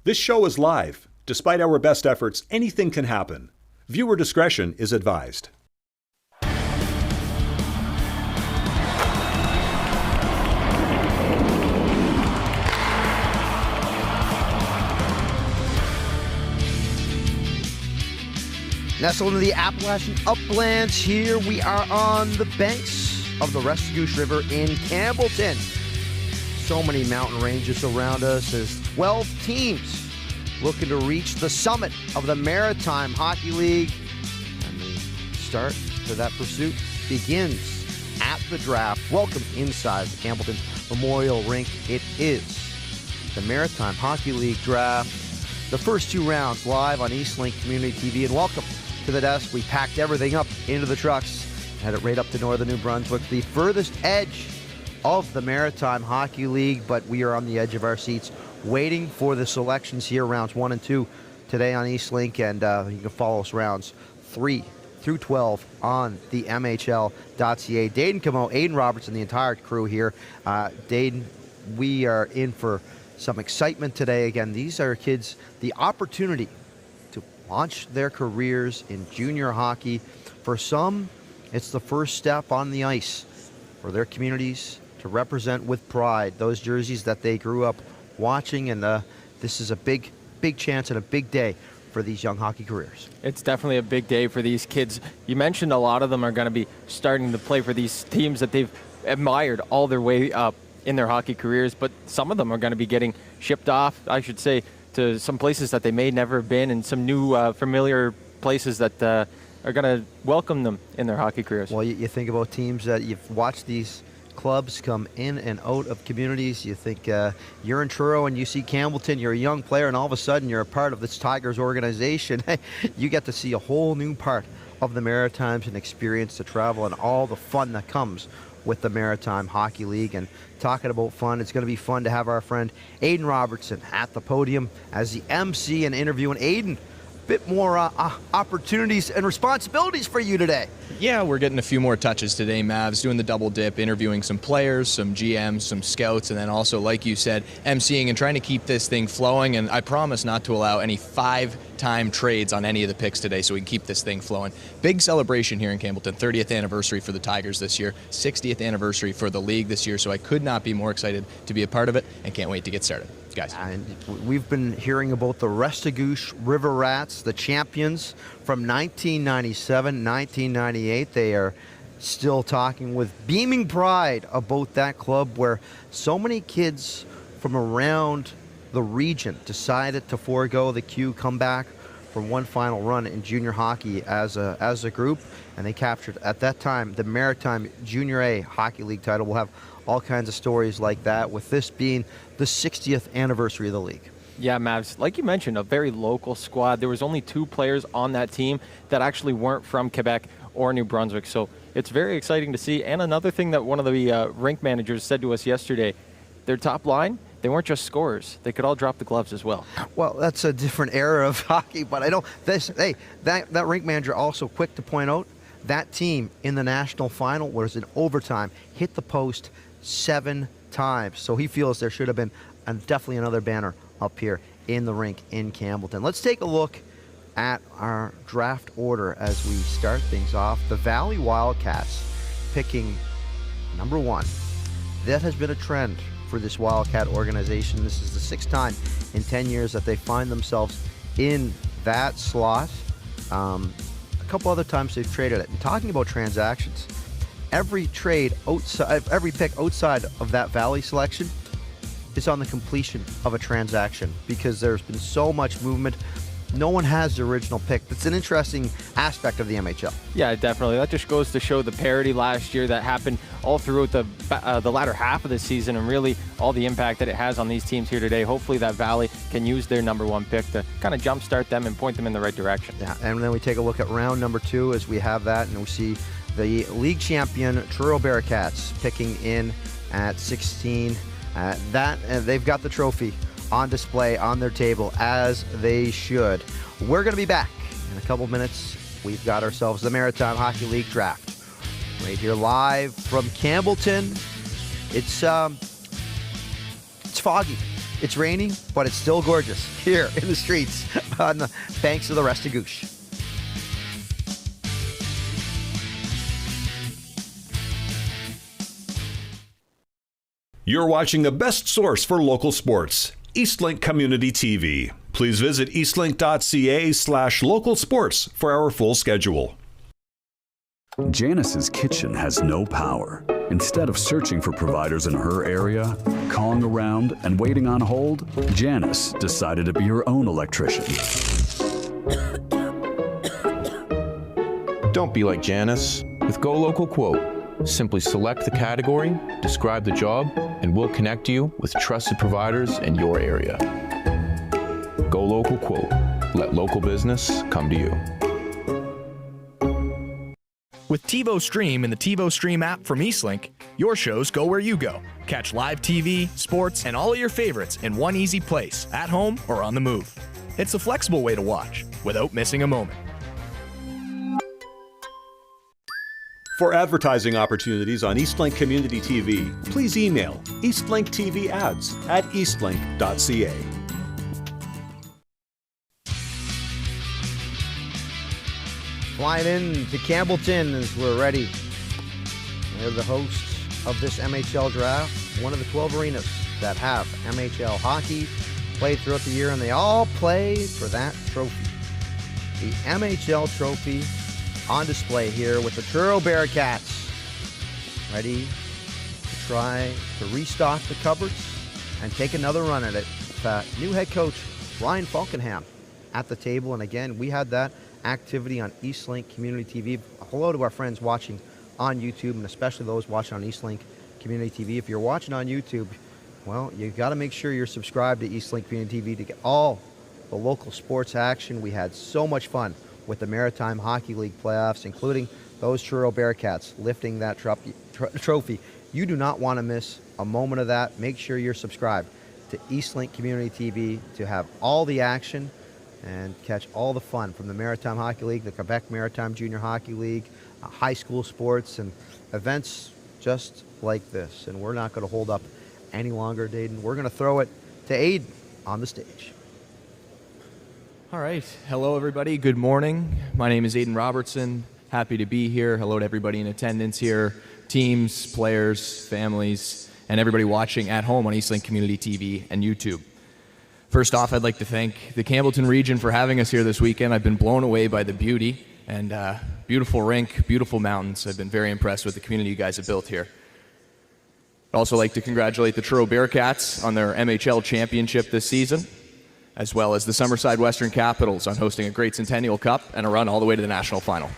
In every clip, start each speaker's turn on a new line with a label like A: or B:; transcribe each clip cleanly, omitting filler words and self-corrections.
A: This show is live. Despite our best efforts, anything can happen. Viewer discretion is advised.
B: Nestled into the Appalachian Uplands, here we are on the banks of the Restigouche River in Campbellton. So many mountain ranges around us as 12 teams looking to reach the summit of the Maritime Hockey League. And the start to that pursuit begins at the draft. Welcome inside the Campbellton Memorial Rink. It is the Maritime Hockey League Draft. The first two rounds live on Eastlink Community TV. And welcome to the desk. We packed everything up into the trucks, had it right up to northern New Brunswick, the furthest edge of the Maritime Hockey League, but we are on the edge of our seats waiting for the selections here, rounds 1 and 2 today on Eastlink, and you can follow us rounds 3 through 12 on the MHL.ca. Dayton Camo, Aiden Roberts, and the entire crew here. Dayton, we are in for some excitement today. Again, these are kids, the opportunity to launch their careers in junior hockey. For some, it's the first step on the ice for their communities to represent with pride those jerseys that they grew up watching, and this is a big chance and a big day for these young hockey careers.
C: It's definitely a big day for these kids. You mentioned a lot of them are going to be starting to play for these teams that they've admired all their way up in their hockey careers, but some of them are going to be getting shipped off, I should say, to some places that they may never have been, and some new familiar places that are going to welcome them in their hockey careers.
B: Well, you think about teams that you've watched these clubs come in and out of communities. You think you're in Truro and you see Campbellton, you're a young player, and all of a sudden you're a part of this Tigers organization. You get to see a whole new part of the Maritimes and experience to travel and all the fun that comes with the Maritime Hockey League. And talking about fun, it's going to be fun to have our friend Aiden Robertson at the podium as the MC and interviewing. Aiden, bit more opportunities and responsibilities for you today.
D: Yeah, we're getting a few more touches today, Mavs, doing the double dip, interviewing some players, some GMs, some scouts, and then also, like you said, emceeing and trying to keep this thing flowing. And I promise not to allow any five-time trades on any of the picks today so we can keep this thing flowing. Big celebration here in Campbellton, 30th anniversary for the Tigers this year, 60th anniversary for the league this year, so I could not be more excited to be a part of it and can't wait to get started. Guys.
B: And we've been hearing about the Restigouche River Rats, the champions from 1997, 1998. They are still talking with beaming pride about that club where so many kids from around the region decided to forego the Q, come back for one final run in junior hockey as a group, and they captured at that time the Maritime Junior A Hockey League title. We'll have all kinds of stories like that, with this being the 60th anniversary of the league.
C: Yeah, Mavs, like you mentioned, a very local squad. There was only 2 players on that team that actually weren't from Quebec or New Brunswick, so it's very exciting to see. And another thing that one of the rink managers said to us yesterday, their top line, they weren't just scorers. They could all drop the gloves as well.
B: Well, that's a different era of hockey, but I don't. That rink manager also quick to point out that team in the national final was in overtime, hit the post 7 times. So he feels there should have been definitely another banner up here in the rink in Campbellton. Let's take a look at our draft order as we start things off. The Valley Wildcats picking number 1. That has been a trend for this Wildcat organization. This is the 6th time in 10 years that they find themselves in that slot. A couple other times they've traded it. And talking about transactions, every trade outside, every pick outside of that Valley selection is on the completion of a transaction, because there's been so much movement. No one has the original pick. That's an interesting aspect of the MHL.
C: Yeah, definitely. That just goes to show the parity last year that happened all throughout the latter half of the season, and really all the impact that it has on these teams here today. Hopefully that Valley can use their number 1 pick to kind of jumpstart them and point them in the right direction.
B: Yeah, and then we take a look at round number 2 as we have that, and we see the league champion Truro Bearcats picking in at 16. They've got the trophy on display on their table, as they should. We're going to be back in a couple minutes. We've got ourselves the Maritime Hockey League Draft right here live from Campbellton. It's foggy. It's raining, but it's still gorgeous here in the streets on the banks of the Restigouche.
A: You're watching the best source for local sports, Eastlink Community TV. Please visit eastlink.ca/local sports for our full schedule.
E: Janice's kitchen has no power. Instead of searching for providers in her area, calling around, and waiting on hold, Janice decided to be her own electrician.
F: Don't be like Janice. With Go Local Quote, simply select the category, describe the job, and we'll connect you with trusted providers in your area. Go Local Quote. Let local business come to you.
G: With TiVo Stream and the TiVo Stream app from Eastlink, your shows go where you go. Catch live TV, sports, and all of your favorites in one easy place, at home or on the move. It's a flexible way to watch without missing a moment.
A: For advertising opportunities on Eastlink Community TV, please email eastlinkTVads@eastlink.ca.
B: Flying in to Campbellton as we're ready. They're the hosts of this MHL Draft, one of the 12 arenas that have MHL hockey played throughout the year, and they all play for that trophy. The MHL trophy on display here with the Truro Bearcats, ready to try to restock the cupboards and take another run at it. New head coach Ryan Falkenham at the table, and again, we had that activity on Eastlink Community TV. Hello to our friends watching on YouTube, and especially those watching on Eastlink Community TV. If you're watching on YouTube, well, you got to make sure you're subscribed to Eastlink Community TV to get all the local sports action. We had so much fun with the Maritime Hockey League playoffs, including those Truro Bearcats lifting that trophy. You do not want to miss a moment of that. Make sure you're subscribed to Eastlink Community TV to have all the action and catch all the fun from the Maritime Hockey League, the Quebec Maritime Junior Hockey League, high school sports, and events just like this. And we're not going to hold up any longer, Dayton. We're going to throw it to Aiden on the stage.
D: All right. Hello, everybody. Good morning. My name is Aiden Robertson. Happy to be here. Hello to everybody in attendance here, teams, players, families, and everybody watching at home on Eastlink Community TV and YouTube. First off, I'd like to thank the Campbellton region for having us here this weekend. I've been blown away by the beauty and beautiful rink, beautiful mountains. I've been very impressed with the community you guys have built here. I'd also like to congratulate the Truro Bearcats on their MHL championship this season, as well as the Summerside Western Capitals on hosting a great Centennial Cup and a run all the way to the national final.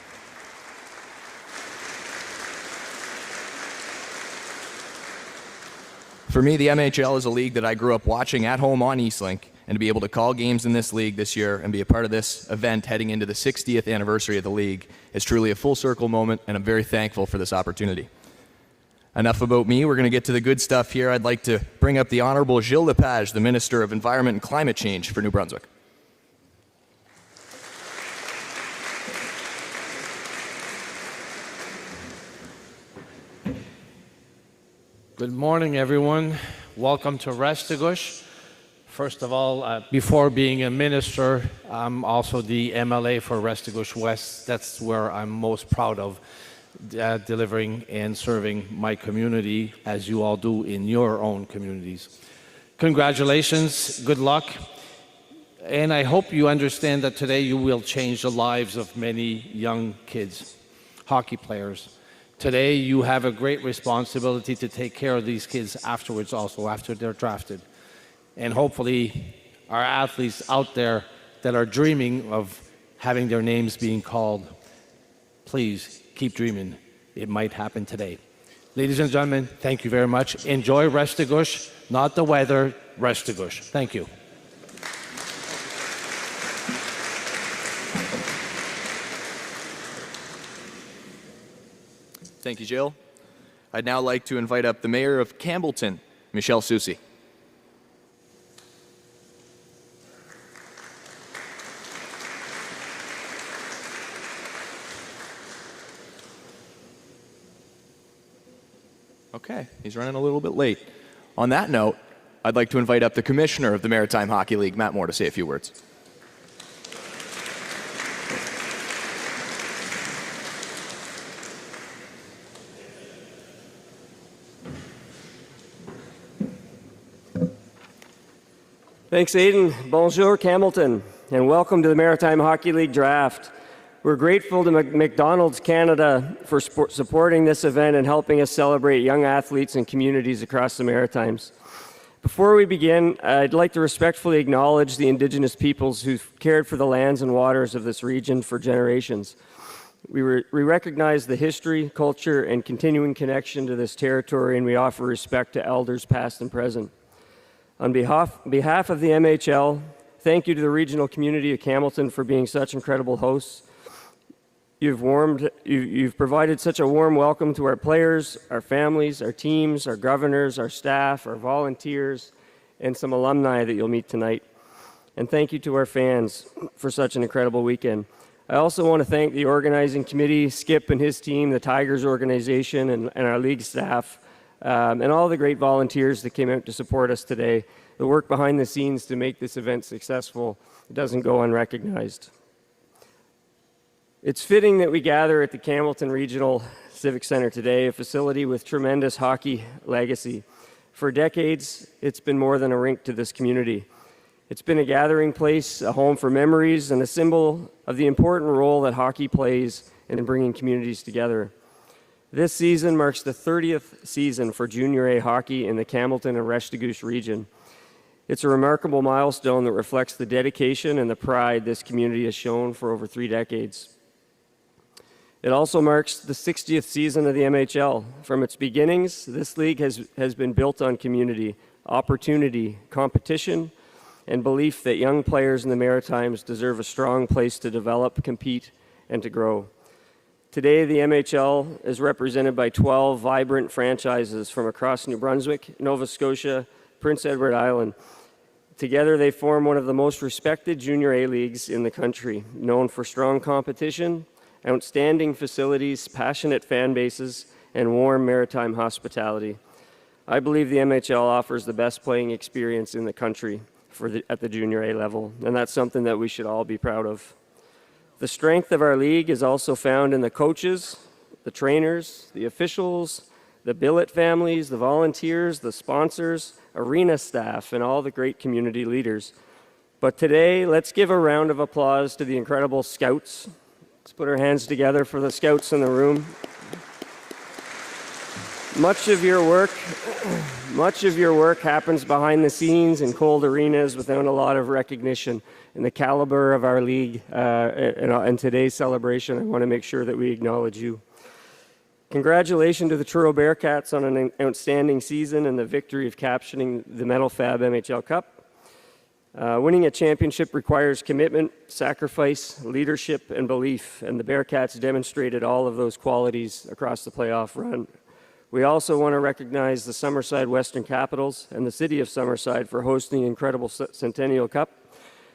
D: For me, the MHL is a league that I grew up watching at home on Eastlink, and to be able to call games in this league this year and be a part of this event heading into the 60th anniversary of the league is truly a full circle moment, and I'm very thankful for this opportunity. Enough about me. We're going to get to the good stuff here. I'd like to bring up the Honorable Gilles Lepage, the Minister of Environment and Climate Change for New Brunswick.
H: Good morning, everyone. Welcome to Restigouche. First of all, before being a minister, I'm also the MLA for Restigouche West. That's where I'm most proud of, delivering and serving my community, as you all do in your own communities. Congratulations, good luck, and I hope you understand that today you will change the lives of many young kids, hockey players. Today, you have a great responsibility to take care of these kids afterwards also, after they're drafted. And hopefully, our athletes out there that are dreaming of having their names being called, please keep dreaming. It might happen today. Ladies and gentlemen, thank you very much. Enjoy Restigouche, not the weather, Restigouche. Thank you.
D: Thank you, Jill. I'd now like to invite up the Mayor of Campbellton, Michelle Soucy. Okay, he's running a little bit late. On that note, I'd like to invite up the Commissioner of the Maritime Hockey League, Matt Moore, to say a few words.
I: Thanks, Aidan. Bonjour, Campbellton, and welcome to the Maritime Hockey League Draft. We're grateful to McDonald's Canada for supporting this event and helping us celebrate young athletes and communities across the Maritimes. Before we begin, I'd like to respectfully acknowledge the Indigenous peoples who've cared for the lands and waters of this region for generations. We recognize the history, culture, and continuing connection to this territory, and we offer respect to elders past and present. On behalf of the MHL, thank you to the regional community of Campbellton for being such incredible hosts. You've provided such a warm welcome to our players, our families, our teams, our governors, our staff, our volunteers, and some alumni that you'll meet tonight. And thank you to our fans for such an incredible weekend. I also want to thank the organizing committee, Skip and his team, the Tigers organization, and our league staff, and all the great volunteers that came out to support us today. The work behind the scenes to make this event successful doesn't go unrecognized. It's fitting that we gather at the Campbellton Regional Civic Center today, a facility with tremendous hockey legacy. For decades, it's been more than a rink to this community. It's been a gathering place, a home for memories, and a symbol of the important role that hockey plays in bringing communities together. This season marks the 30th season for Junior A hockey in the Campbellton and Restigouche region. It's a remarkable milestone that reflects the dedication and the pride this community has shown for over 3 decades. It also marks the 60th season of the MHL. From its beginnings, this league has been built on community, opportunity, competition, and belief that young players in the Maritimes deserve a strong place to develop, compete, and to grow. Today, the MHL is represented by 12 vibrant franchises from across New Brunswick, Nova Scotia, Prince Edward Island. Together, they form one of the most respected Junior A leagues in the country, known for strong competition, outstanding facilities, passionate fan bases, and warm maritime hospitality. I believe the MHL offers the best playing experience in the country at the Junior A level, and that's something that we should all be proud of. The strength of our league is also found in the coaches, the trainers, the officials, the billet families, the volunteers, the sponsors, arena staff, and all the great community leaders. But today, let's give a round of applause to the incredible scouts. Let's put our hands together for the scouts in the room. Much of your work happens behind the scenes in cold arenas without a lot of recognition. And the caliber of our league and today's celebration, I want to make sure that we acknowledge you. Congratulations to the Truro Bearcats on an outstanding season and the victory of capturing the Metal Fab MHL Cup. Winning a championship requires commitment, sacrifice, leadership, and belief, and the Bearcats demonstrated all of those qualities across the playoff run. We also want to recognize the Summerside Western Capitals and the City of Summerside for hosting the incredible Centennial Cup.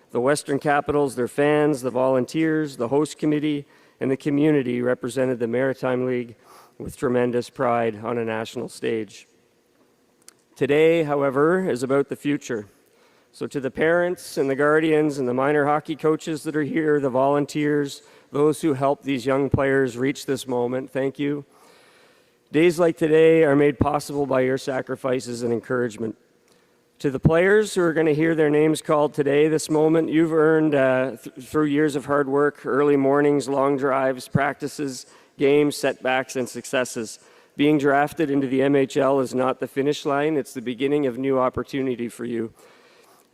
I: The Western Capitals, their fans, the volunteers, the host committee, and the community represented the Maritime League with tremendous pride on a national stage. Today, however, is about the future. So to the parents and the guardians and the minor hockey coaches that are here, the volunteers, those who helped these young players reach this moment, thank you. Days like today are made possible by your sacrifices and encouragement. To the players who are going to hear their names called today, this moment you've earned through years of hard work, early mornings, long drives, practices, games, setbacks, and successes. Being drafted into the MHL is not the finish line, it's the beginning of new opportunity for you.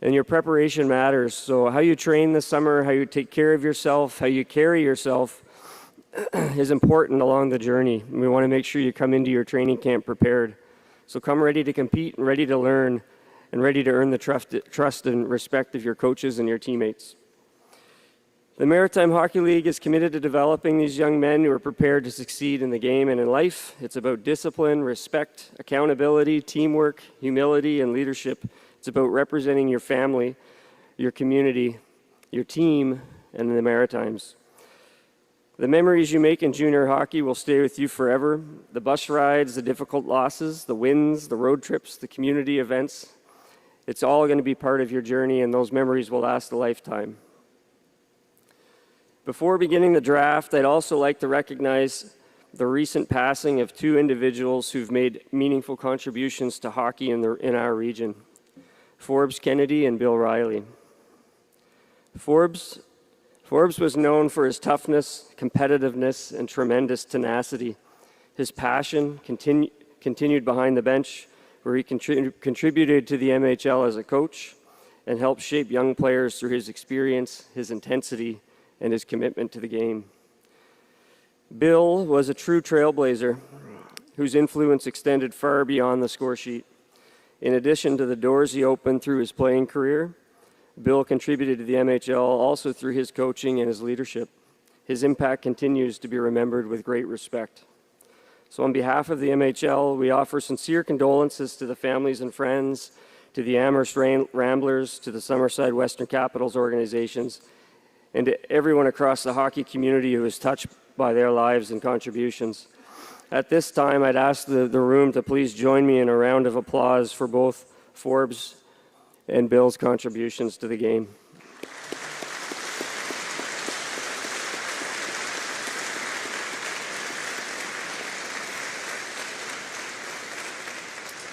I: And your preparation matters. So how you train this summer, how you take care of yourself, how you carry yourself is important along the journey. And we want to make sure you come into your training camp prepared. So come ready to compete and ready to learn and ready to earn the trust and respect of your coaches and your teammates. The Maritime Hockey League is committed to developing these young men who are prepared to succeed in the game and in life. It's about discipline, respect, accountability, teamwork, humility, and leadership. It's about representing your family, your community, your team, and the Maritimes. The memories you make in junior hockey will stay with you forever. The bus rides, the difficult losses, the wins, the road trips, the community events. It's all going to be part of your journey, and those memories will last a lifetime. Before beginning the draft, I'd also like to recognize the recent passing of two individuals who've made meaningful contributions to hockey in our region, Forbes Kennedy and Bill Riley. Forbes was known for his toughness, competitiveness, and tremendous tenacity. His passion continued behind the bench, where he contributed to the MHL as a coach and helped shape young players through his experience, his intensity, and his commitment to the game. Bill was a true trailblazer whose influence extended far beyond the score sheet. In addition to the doors he opened through his playing career, Bill contributed to the MHL also through his coaching and his leadership. His impact continues to be remembered with great respect. So on behalf of the MHL, we offer sincere condolences to the families and friends, to the Amherst Ramblers, to the Summerside Western Capitals organizations, and to everyone across the hockey community who was touched by their lives and contributions. At this time, I'd ask the room to please join me in a round of applause for both Forbes and Bill's contributions to the game.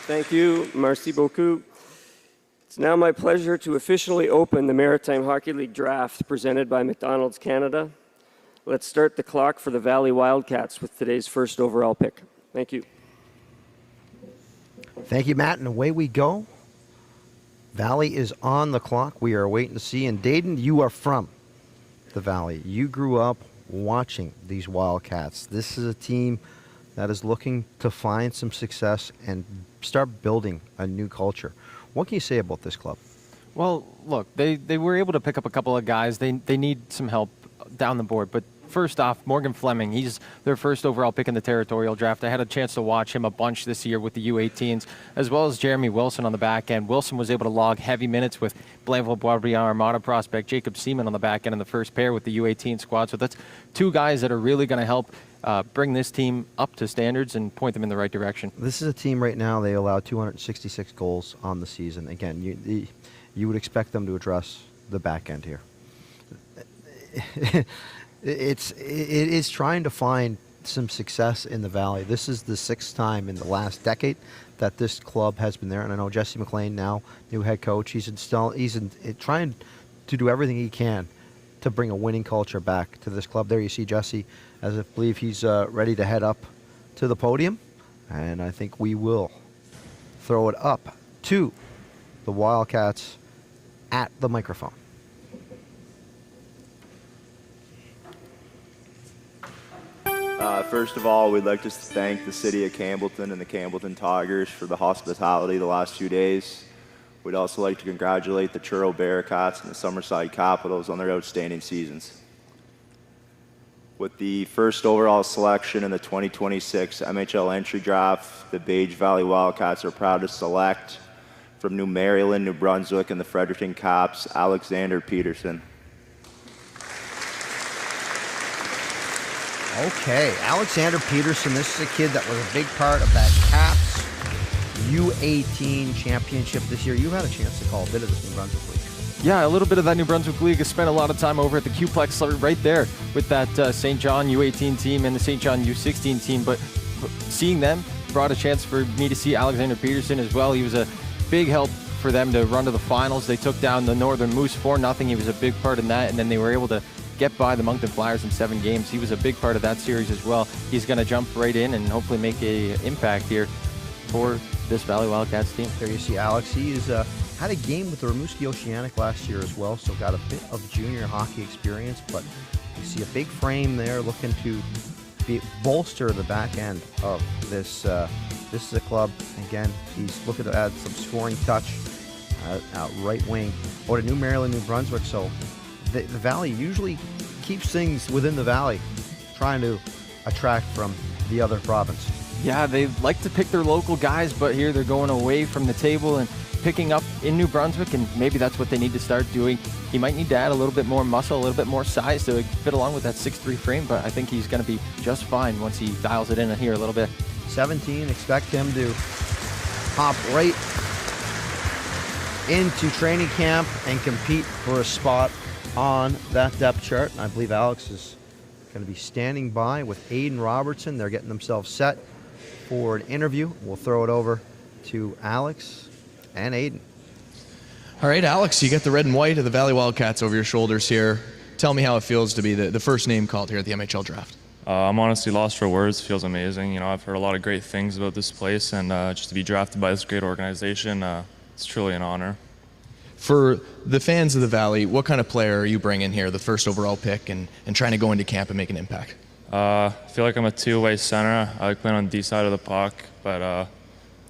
I: Thank you. Merci beaucoup. It's now my pleasure to officially open the Maritime Hockey League Draft presented by McDonald's Canada. Let's start the clock for the Valley Wildcats with today's first overall pick. Thank you.
B: Thank you, Matt, and away we go. Valley is on the clock. We are waiting to see. And Dayton, you are from the Valley. You grew up watching these Wildcats. This is a team that is looking to find some success and start building a new culture. What can you say about this club?
C: Well, look, they were able to pick up a couple of guys. They need some help down the board. But first off, Morgan Fleming, he's their first overall pick in the territorial draft. I had a chance to watch him a bunch this year with the U18s, as well as Jeremy Wilson on the back end. Wilson was able to log heavy minutes with Blainville-Boisbriand Armada prospect Jacob Seaman on the back end in the first pair with the U18 squad. So that's two guys that are really going to help bring this team up to standards and point them in the right direction. This is a team right now, they allow 266 goals on the season. Again, you would expect them to address the back end here. It is trying to find some success in the Valley. This is the sixth time in the last decade that this club has been there. And I know Jesse McLean now, new head coach, he's trying to do everything he can to bring a winning culture back to this club. There you see Jesse, as I believe he's ready to head up to the podium. And I think we will throw it up to the Wildcats at the microphone.
J: First of all, we'd like to thank the city of Campbellton and the Campbellton Tigers for the hospitality the last 2 days. We'd also like to congratulate the Truro Bearcats and the Summerside Capitals on their outstanding seasons. With the first overall selection in the 2026 MHL entry draft, the Beige Valley Wildcats are proud to select from New Maryland, New Brunswick, and the Fredericton Caps, Alexander Peterson.
B: Okay, Alexander Peterson, this is a kid that was a big part of that Caps U18 championship this year. You had a chance to call a bit of this New Brunswick League.
C: Yeah, a little bit of that New Brunswick League. I spent a lot of time over at the Q-Plex right there with that St. John U18 team and the St. John U16 team. But seeing them brought a chance for me to see Alexander Peterson as well. He was a big help for them to run to the finals. They took down the Northern Moose 4-0. He was a big part in that, and then they were able to get by the Moncton Flyers in 7 games. He was a big part of that series as well. He's going to jump right in and hopefully make an impact here for this Valley Wildcats team.
B: There you see Alex. He's had a game with the Rimouski Oceanic last year as well, so got a bit of junior hockey experience, but you see a big frame there looking to bolster the back end of this. This is a club, again, he's looking to add some scoring touch out right wing. Or to New Maryland, New Brunswick, so the Valley usually keeps things within the Valley, trying to attract from the other province.
C: Yeah, they like to pick their local guys, but here they're going away from the table and picking up in New Brunswick, and maybe that's what they need to start doing. He might need to add a little bit more muscle, a little bit more size to fit along with that 6'3" frame, but I think he's going to be just fine once he dials it in here a little bit.
B: 17, expect him to hop right into training camp and compete for a spot on that depth chart. And I believe Alex is going to be standing by with Aiden Robertson. They're getting themselves set for an interview. We'll throw it over to Alex and Aiden.
D: All right, Alex, you got the red and white of the Valley Wildcats over your shoulders here. Tell me how it feels to be the first name called here at the MHL Draft.
K: I'm honestly lost for words. Feels amazing. You know, I've heard a lot of great things about this place, and just to be drafted by this great organization, it's truly an honor.
D: For the fans of the Valley, what kind of player are you bringing here, the first overall pick, and trying to go into camp and make an impact?
K: I feel like I'm a two-way center. I like playing on the D side of the puck, but I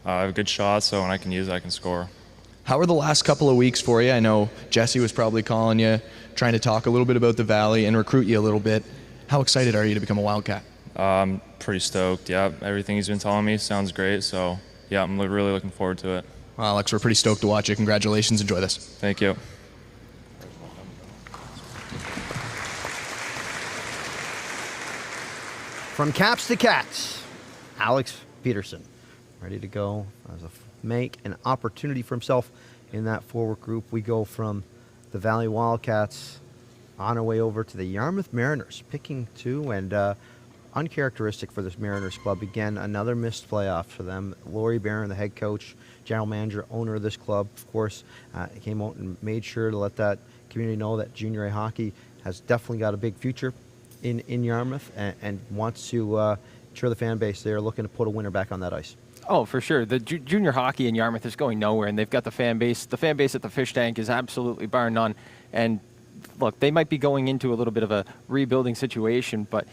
K: have a good shot, so when I can use it, I can score.
D: How were the last couple of weeks for you? I know Jesse was probably calling you, trying to talk a little bit about the Valley and recruit you a little bit. How excited are you to become a Wildcat?
K: I'm pretty stoked. Yeah, everything he's been telling me sounds great, so yeah, I'm really looking forward to it.
D: Well, Alex, we're pretty stoked to watch it. Congratulations. Enjoy this.
K: Thank you.
B: From Caps to Cats, Alex Peterson, ready to go make an opportunity for himself in that forward group. We go from the Valley Wildcats on our way over to the Yarmouth Mariners, picking 2, and uncharacteristic for this Mariners club. Again, another missed playoff for them. Laurie Barron, the head coach, general manager, owner of this club, of course, came out and made sure to let that community know that junior A hockey has definitely got a big future in Yarmouth, and wants to ensure the fan base they are looking to put a winner back on that ice.
C: Oh, for sure. The junior hockey in Yarmouth is going nowhere, and they've got the fan base. The fan base at the Fish Tank is absolutely bar none. And look, they might be going into a little bit of a rebuilding situation, but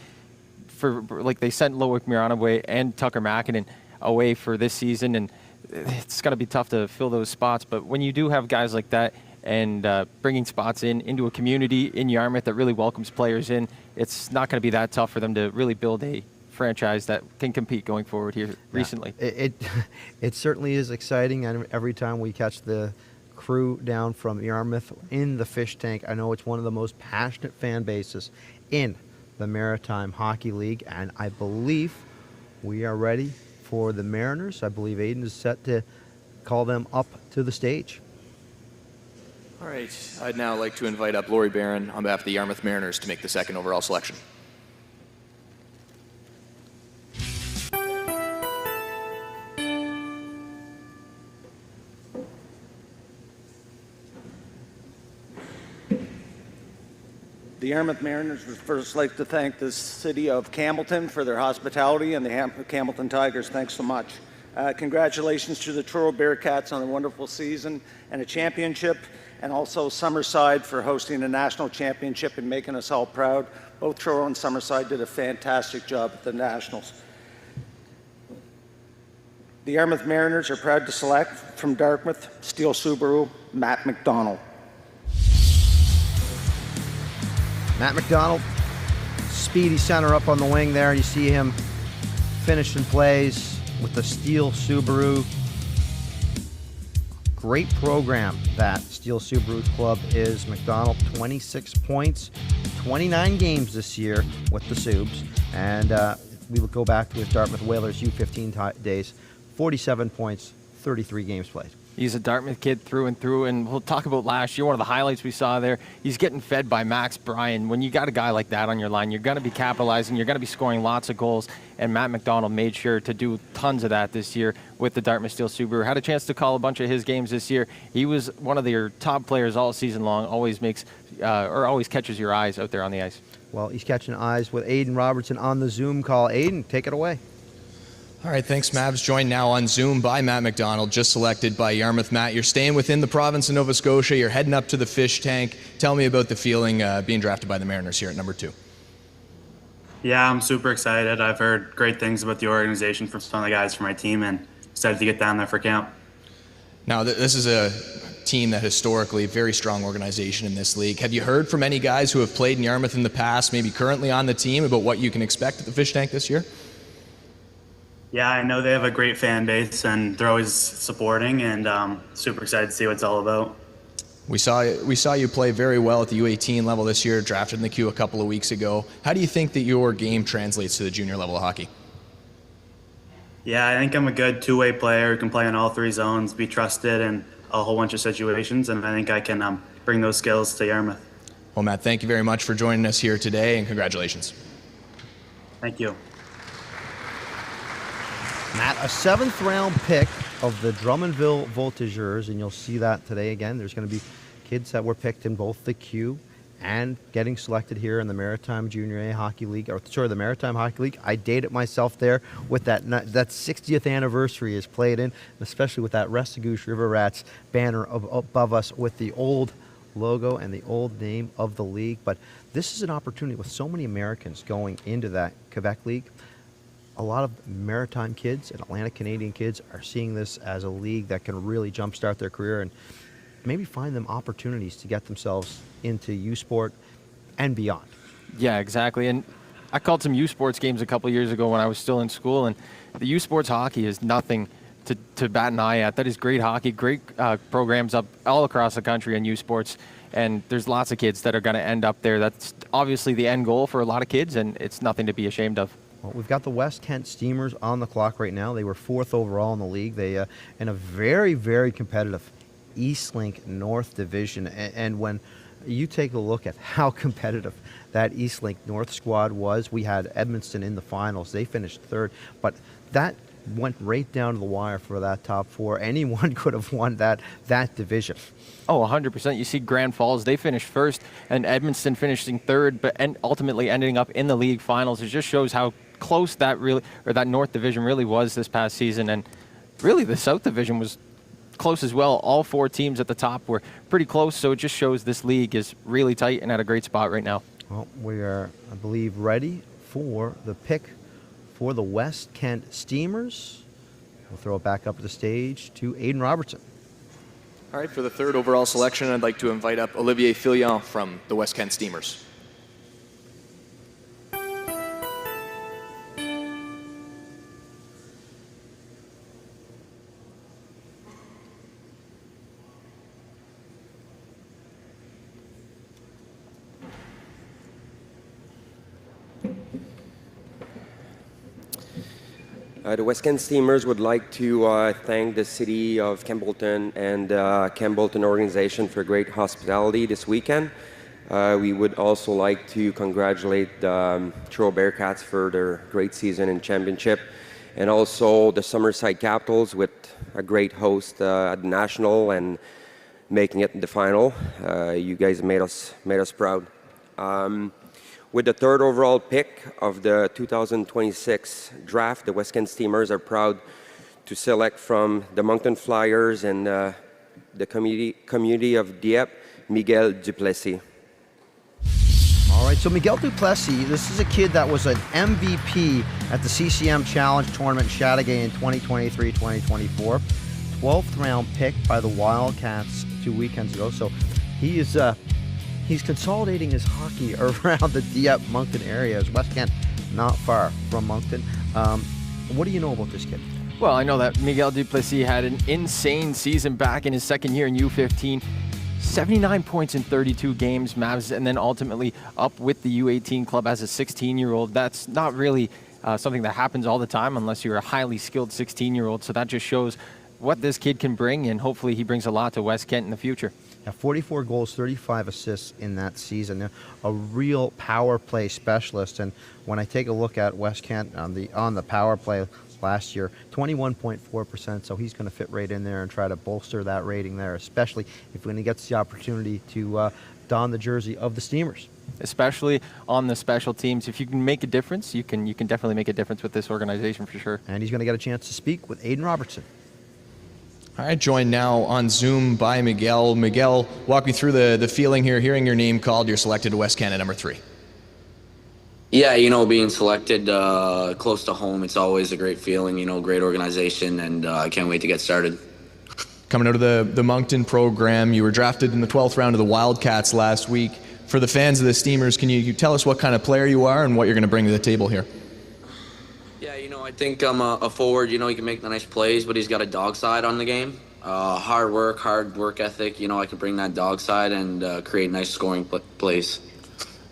C: like they sent Loic Miron away and Tucker Mackinnon away for this season, and it's going to be tough to fill those spots. But when you do have guys like that and bringing spots into a community in Yarmouth that really welcomes players in, it's not going to be that tough for them to really build a franchise that can compete going forward here recently.
B: It certainly is exciting, and every time we catch the crew down from Yarmouth in the Fish Tank, I know it's one of the most passionate fan bases in the Maritime Hockey League, and I believe we are ready for the Mariners. I believe Aiden is set to call them up to the stage.
D: All right, I'd now like to invite up Laurie Barron on behalf of the Yarmouth Mariners to make the second overall selection.
L: The Yarmouth Mariners would first like to thank the city of Campbellton for their hospitality, and the Campbellton Tigers, thanks so much. Congratulations to the Truro Bearcats on a wonderful season and a championship, and also Summerside for hosting a national championship and making us all proud. Both Truro and Summerside did a fantastic job at the Nationals. The Yarmouth Mariners are proud to select from Dartmouth, Steel Subaru, Matt McDonald.
B: Matt McDonald, speedy center up on the wing there. You see him finishing plays with the Steel Subaru. Great program that Steel Subaru Club is. McDonald, 26 points, 29 games this year with the Subs. And we will go back to his Dartmouth Whalers U15 days, 47 points, 33 games played.
C: He's a Dartmouth kid through and through, and we'll talk about last year. One of the highlights we saw there, he's getting fed by Max Bryan. When you got a guy like that on your line, you're going to be capitalizing, you're going to be scoring lots of goals, and Matt McDonald made sure to do tons of that this year with the Dartmouth Steel Subaru. Had a chance to call a bunch of his games this year. He was one of their top players all season long, always catches your eyes out there on the ice.
B: Well, he's catching eyes with Aiden Robertson on the Zoom call. Aiden, take it away.
D: All right, thanks, Mavs. Joined now on Zoom by Matt McDonald, just selected by Yarmouth. Matt, you're staying within the province of Nova Scotia. You're heading up to the Fish Tank. Tell me about the feeling being drafted by the Mariners here at number 2.
M: Yeah, I'm super excited. I've heard great things about the organization from some of the guys from my team, and excited to get down there for camp.
D: Now, this is a team that historically, very strong organization in this league. Have you heard from any guys who have played in Yarmouth in the past, maybe currently on the team, about what you can expect at the Fish Tank this year?
M: Yeah, I know they have a great fan base, and they're always supporting, and super excited to see what it's all about.
D: We saw you play very well at the U18 level this year, drafted in the queue a couple of weeks ago. How do you think that your game translates to the junior level of hockey?
M: Yeah, I think I'm a good two-way player who can play in all 3 zones, be trusted, and a whole bunch of situations, and I think I can bring those skills to Yarmouth.
D: Well, Matt, thank you very much for joining us here today, and congratulations.
M: Thank you.
B: Matt, a 7th-round pick of the Drummondville Voltigeurs, and you'll see that today again. There's going to be kids that were picked in both the Q and getting selected here in the Maritime Junior A Hockey League, the Maritime Hockey League. I dated myself there with that 60th anniversary is played in, especially with that Restigouche River Rats banner above us with the old logo and the old name of the league. But this is an opportunity with so many Americans going into that Quebec League. A lot of Maritime kids and Atlantic Canadian kids are seeing this as a league that can really jumpstart their career and maybe find them opportunities to get themselves into U Sport and beyond.
C: Yeah, exactly. And I called some U Sports games a couple years ago when I was still in school, and the U Sports hockey is nothing to bat an eye at. That is great hockey, great programs up all across the country in U Sports, and there's lots of kids that are going to end up there. That's obviously the end goal for a lot of kids, and it's nothing to be ashamed of.
B: Well, we've got the West Kent Steamers on the clock right now. They were 4th overall in the league. They in a very, very competitive Eastlink North Division. And when you take a look at how competitive that Eastlink North squad was, we had Edmundston in the finals. They finished 3rd, but that went right down to the wire for that top 4. Anyone could have won that division.
C: Oh, 100%. You see Grand Falls, they finished 1st, and Edmundston finishing 3rd, but ultimately ending up in the league finals. It just shows how close that North Division really was this past season, and really the South Division was close as well. All 4 teams at the top were pretty close, so it just shows this league is really tight and at a great spot right now.
B: Well, we are, I believe, ready for the pick for the West Kent Steamers. We'll throw it back up to the stage to Aiden Robertson.
D: All right, for the 3rd overall selection, I'd like to invite up Olivier Filion from the West Kent Steamers.
N: The West Kent Steamers would like to thank the City of Campbellton and Campbellton organization for great hospitality this weekend. We would also like to congratulate the Truro Bearcats for their great season and championship, and also the Summerside Capitals with a great host at the National and making it in the final. You guys made us proud. With the 3rd overall pick of the 2026 draft, the West Kent Steamers are proud to select from the Moncton Flyers and the community of Dieppe, Miguel Duplessis.
B: All right, so Miguel Duplessis, this is a kid that was an MVP at the CCM Challenge Tournament in Chateauguay in 2023-2024. 12th round pick by the Wildcats 2 weekends ago. So he is he's consolidating his hockey around the Dieppe Moncton area, as West Kent not far from Moncton. What do you know about this kid?
C: Well, I know that Miguel Duplessis had an insane season back in his 2nd year in U15. 79 points in 32 games, Mavs, and then ultimately up with the U18 club as a 16-year-old. That's not really something that happens all the time unless you're a highly skilled 16-year-old. So that just shows what this kid can bring, and hopefully he brings a lot to West Kent in the future.
B: 44 goals, 35 assists in that season. A real power play specialist. And when I take a look at West Kent on the power play last year, 21.4%. So he's going to fit right in there and try to bolster that rating there, especially when he gets the opportunity to don the jersey of the Steamers.
C: Especially on the special teams. If you can make a difference, you can definitely make a difference with this organization for sure.
B: And he's going to get a chance to speak with Aiden Robertson.
D: All right, joined now on Zoom by Miguel. Miguel, walk me through the feeling here, hearing your name called. You're selected to West Kent at number 3.
O: Yeah, being selected close to home, it's always a great feeling, great organization, and I can't wait to get started.
D: Coming out of the Moncton program, you were drafted in the 12th round of the Wildcats last week. For the fans of the Steamers, can you tell us what kind of player you are and what you're going to bring to the table here?
O: Yeah, I think I'm a forward, he can make the nice plays, but he's got a dog side on the game. Hard work ethic, I can bring that dog side and create nice scoring plays.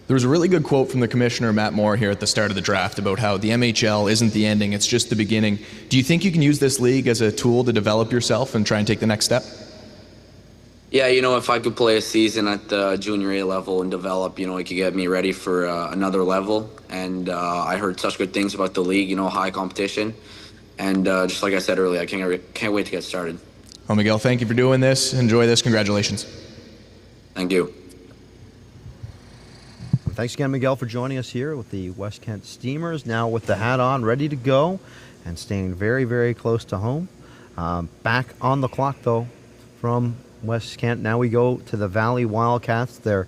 D: There was a really good quote from the commissioner, Matt Moore, here at the start of the draft about how the MHL isn't the ending, it's just the beginning. Do you think you can use this league as a tool to develop yourself and try and take the next step?
O: Yeah, if I could play a season at the junior A level and develop, it could get me ready for another level. And I heard such good things about the league, high competition. And just like I said earlier, I can't wait to get started.
D: Well, Miguel, thank you for doing this. Enjoy this. Congratulations.
O: Thank you.
B: Thanks again, Miguel, for joining us here with the West Kent Steamers. Now with the hat on, ready to go, and staying very, very close to home. Back on the clock, though, from West Kent. Now we go to the Valley Wildcats, their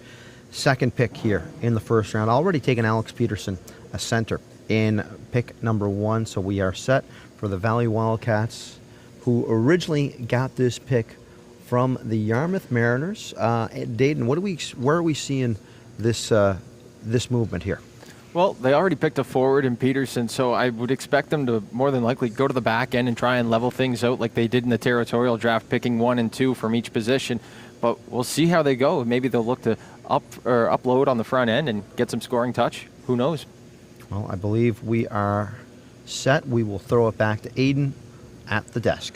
B: second pick here in the first round. Already taken Alex Peterson, a center, in pick number 1. So we are set for the Valley Wildcats, who originally got this pick from the Yarmouth Mariners. Dayton, where are we seeing this movement here?
C: Well, they already picked a forward in Peterson, so I would expect them to more than likely go to the back end and try and level things out like they did in the territorial draft, picking 1 and 2 from each position. But we'll see how they go. Maybe they'll look to upload on the front end and get some scoring touch. Who knows?
B: Well, I believe we are set. We will throw it back to Aiden at the desk.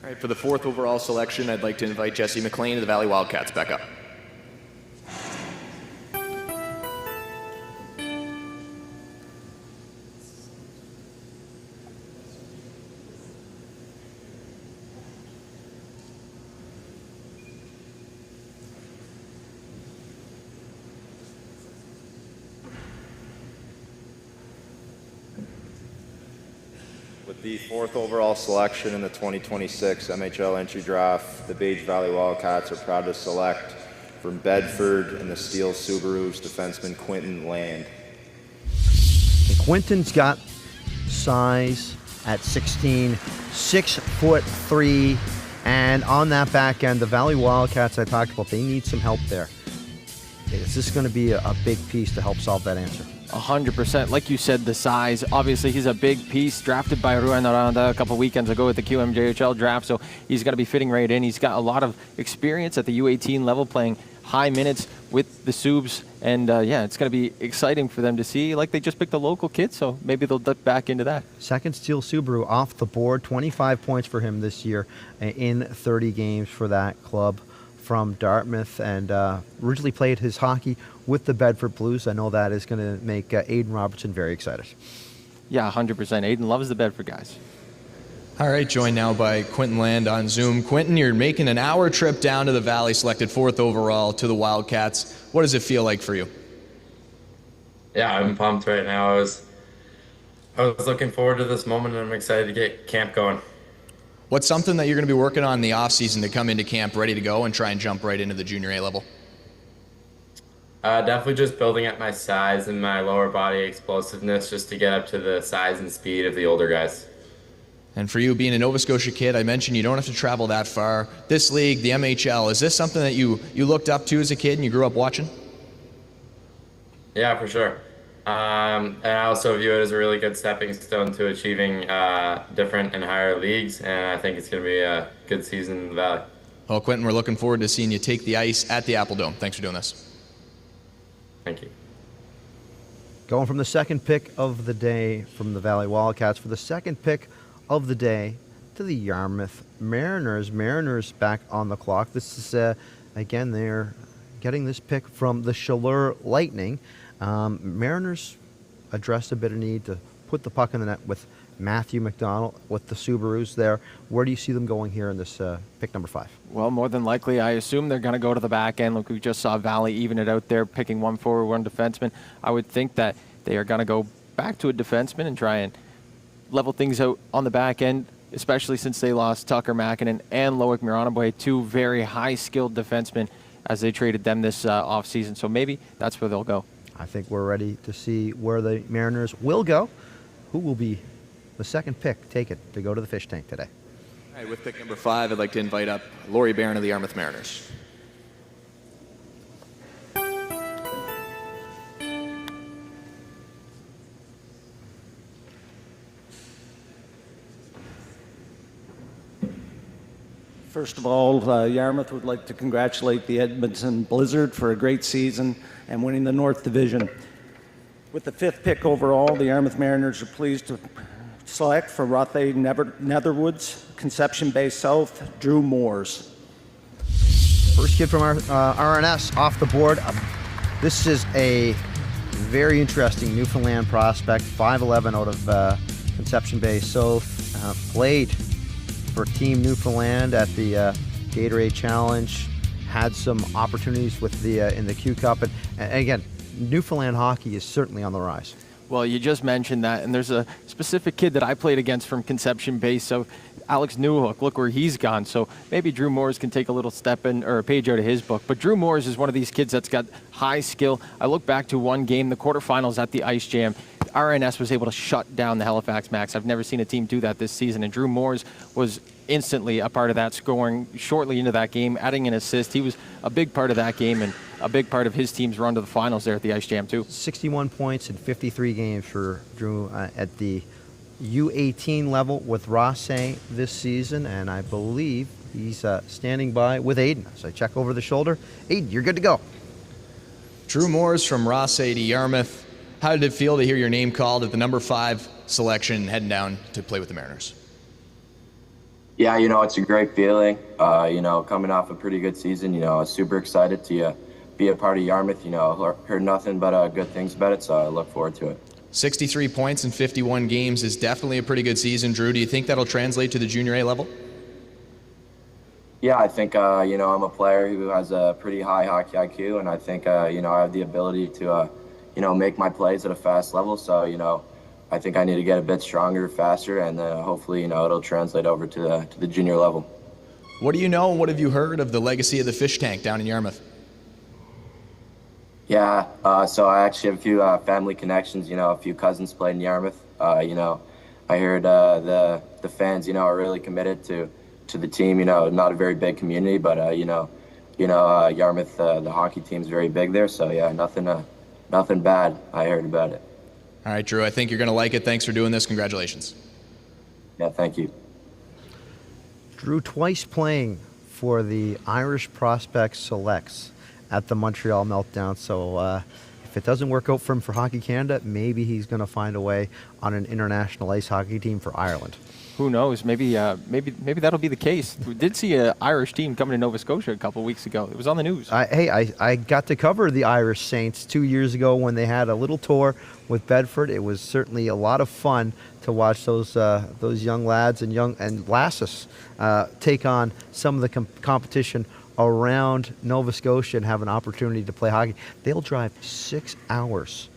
P: All right, for the 4th overall selection, I'd like to invite Jesse McLean of the Valley Wildcats back up.
J: With the 4th overall selection in the 2026 MHL Entry Draft, the Beige Valley Wildcats are proud to select from Bedford and the Steel Subarus defenseman Quinton Land.
B: And Quinton's got size at 16, 6'3", and on that back end, the Valley Wildcats I talked about, they need some help there. Is this going to be a big piece to help solve that answer?
C: 100%. Like you said, the size. Obviously, he's a big piece, drafted by Ruan Aranda a couple weekends ago at the MHL Draft, so he's going to be fitting right in. He's got a lot of experience at the U18 level, playing high minutes with the Subs, and it's going to be exciting for them to see. Like, they just picked a local kid, so maybe they'll dip back into that.
B: Second Steel Subaru off the board, 25 points for him this year in 30 games for that club from Dartmouth, and originally played his hockey with the Bedford Blues. I know that is going to make Aiden Robertson very excited.
C: Yeah, 100%. Aiden loves the Bedford guys.
D: All right, joined now by Quinton Land on Zoom. Quinton, you're making an hour trip down to the Valley, selected 4th overall to the Wildcats. What does it feel like for you?
Q: Yeah, I'm pumped right now. I was looking forward to this moment, and I'm excited to get camp going.
D: What's something that you're going to be working on in the offseason to come into camp ready to go and try and jump right into the junior A level?
Q: Definitely just building up my size and my lower body explosiveness just to get up to the size and speed of the older guys.
D: And for you, being a Nova Scotia kid, I mentioned you don't have to travel that far. This league, the MHL, is this something that you looked up to as a kid and you grew up watching?
Q: Yeah, for sure. And I also view it as a really good stepping stone to achieving different and higher leagues, and I think it's going to be a good season in the Valley.
D: Well, Quinton, we're looking forward to seeing you take the ice at the Apple Dome. Thanks for doing this.
Q: Thank you.
B: Going from the second pick of the day from the Valley Wildcats for the second pick of the day to the Yarmouth Mariners. Mariners back on the clock. This is, again, they're getting this pick from the Chaleur Lightning. Mariners addressed a bit of need to put the puck in the net with Matthew McDonald with the Subarus there. Where do you see them going here in this pick number 5?
C: Well, more than likely, I assume they're going to go to the back end. Look, we just saw Valley even it out there, picking 1 forward, 1 defenseman. I would think that they are going to go back to a defenseman and try and level things out on the back end, especially since they lost Tucker Makinen and Loic Miranabwe, 2 very high-skilled defensemen, as they traded them this offseason. So maybe that's where they'll go.
B: I think we're ready to see where the Mariners will go. Who will be the second pick? Take it to go to the fish tank today.
P: All right, with pick number 5, I'd like to invite up Laurie Barron of the Yarmouth Mariners.
L: First of all, Yarmouth would like to congratulate the Edmonton Blizzard for a great season and winning the North Division. With the 5th pick overall, the Yarmouth Mariners are pleased to select for Rothay Netherwoods, Conception Bay South, Drew Moores.
B: First kid from our RNS off the board. This is a very interesting Newfoundland prospect, 5'11", out of Conception Bay. So played for Team Newfoundland at the Gatorade Challenge, had some opportunities with the in the Q Cup, and again, Newfoundland hockey is certainly on the rise.
C: Well, you just mentioned that, and there's a specific kid that I played against from Conception Bay, so Alex Newhook, look where he's gone. So maybe Drew Moores can take a little step in, or a page out of his book. But Drew Moores is one of these kids that's got high skill. I look back to one game, the quarterfinals at the Ice Jam. RNS was able to shut down the Halifax Max. I've never seen a team do that this season, and Drew Moores was instantly a part of that, scoring shortly into that game, adding an assist. He was a big part of that game and a big part of his team's run to the finals there at the Ice Jam too.
B: 61 points in 53 games for Drew at the U18 level with Rossay this season, and I believe he's standing by with Aiden. So I check over the shoulder. Aiden, you're good to go.
D: Drew Moores from Rossay to Yarmouth. How did it feel to hear your name called at the number 5 selection heading down to play with the Mariners?
R: Yeah, it's a great feeling. Coming off a pretty good season, I was super excited to be a part of Yarmouth. Heard nothing but good things about it, so I look forward to it.
D: 63 points in 51 games is definitely a pretty good season. Drew, do you think that'll translate to the Junior A level?
R: Yeah, I think, I'm a player who has a pretty high hockey IQ, and I think, I have the ability to, make my plays at a fast level. So, I think I need to get a bit stronger, faster, and hopefully, it'll translate over to the junior level.
D: What do you know and what have you heard of the legacy of the fish tank down in Yarmouth?
R: Yeah, so I actually have a few family connections. A few cousins played in Yarmouth. I heard the fans, are really committed to the team. Not a very big community, but Yarmouth, the hockey team's very big there. So yeah, nothing bad I heard about it.
D: All right, Drew, I think you're going to like it. Thanks for doing this. Congratulations.
R: Yeah, thank you.
B: Drew twice playing for the Irish Prospect Selects at the Montreal Meltdown. So if it doesn't work out for him for Hockey Canada, maybe he's going to find a way on an international ice hockey team for Ireland.
C: Who knows? Maybe that'll be the case. We did see an Irish team coming to Nova Scotia a couple of weeks ago. It was on the news.
B: I got to cover the Irish Saints 2 years ago when they had a little tour with Bedford. It was certainly a lot of fun to watch those young lads and lasses take on some of the competition around Nova Scotia and have an opportunity to play hockey. They'll drive 6 hours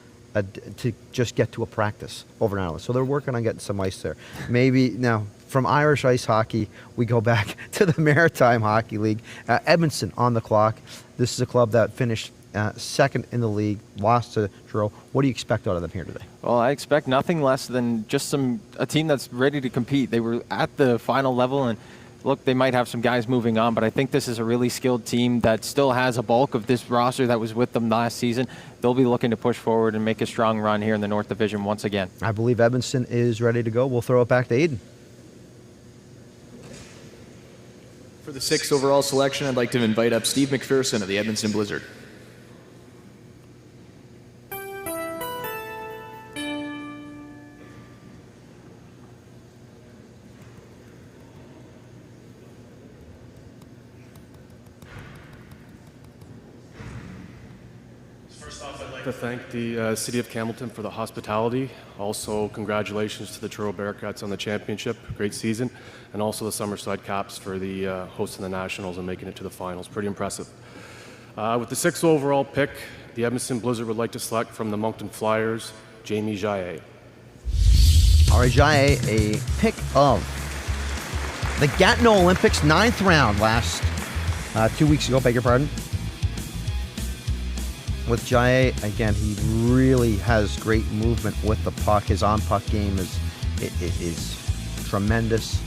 B: to just get to a practice over an hour. So they're working on getting some ice there. Maybe now from Irish ice hockey, we go back to the Maritime Hockey League. Edmonton on the clock. This is a club that finished second in the league, lost to Truro. What do you expect out of them here today?
C: Well, I expect nothing less than just a team that's ready to compete. They were at the final level, and look, they might have some guys moving on, but I think this is a really skilled team that still has a bulk of this roster that was with them last season. They'll be looking to push forward and make a strong run here in the North Division once again.
B: I believe Edmonton is ready to go. We'll throw it back to Aiden.
D: For the 6th overall selection, I'd like to invite up Steve McPherson of the Edmonton Blizzard.
S: To thank the City of Campbellton for the hospitality. Also, congratulations to the Truro Bearcats on the championship. Great season. And also the Summerside Caps for the hosting the Nationals and making it to the finals. Pretty impressive. With the 6th overall pick, the Edmonton Blizzard would like to select from the Moncton Flyers, Jamie Jaillet.
B: All right, Jaillet, a pick of the Gatineau Olympics, 9th round last 2 weeks ago, beg your pardon. With Jaillet, again, he really has great movement with the puck. His on-puck game is tremendous.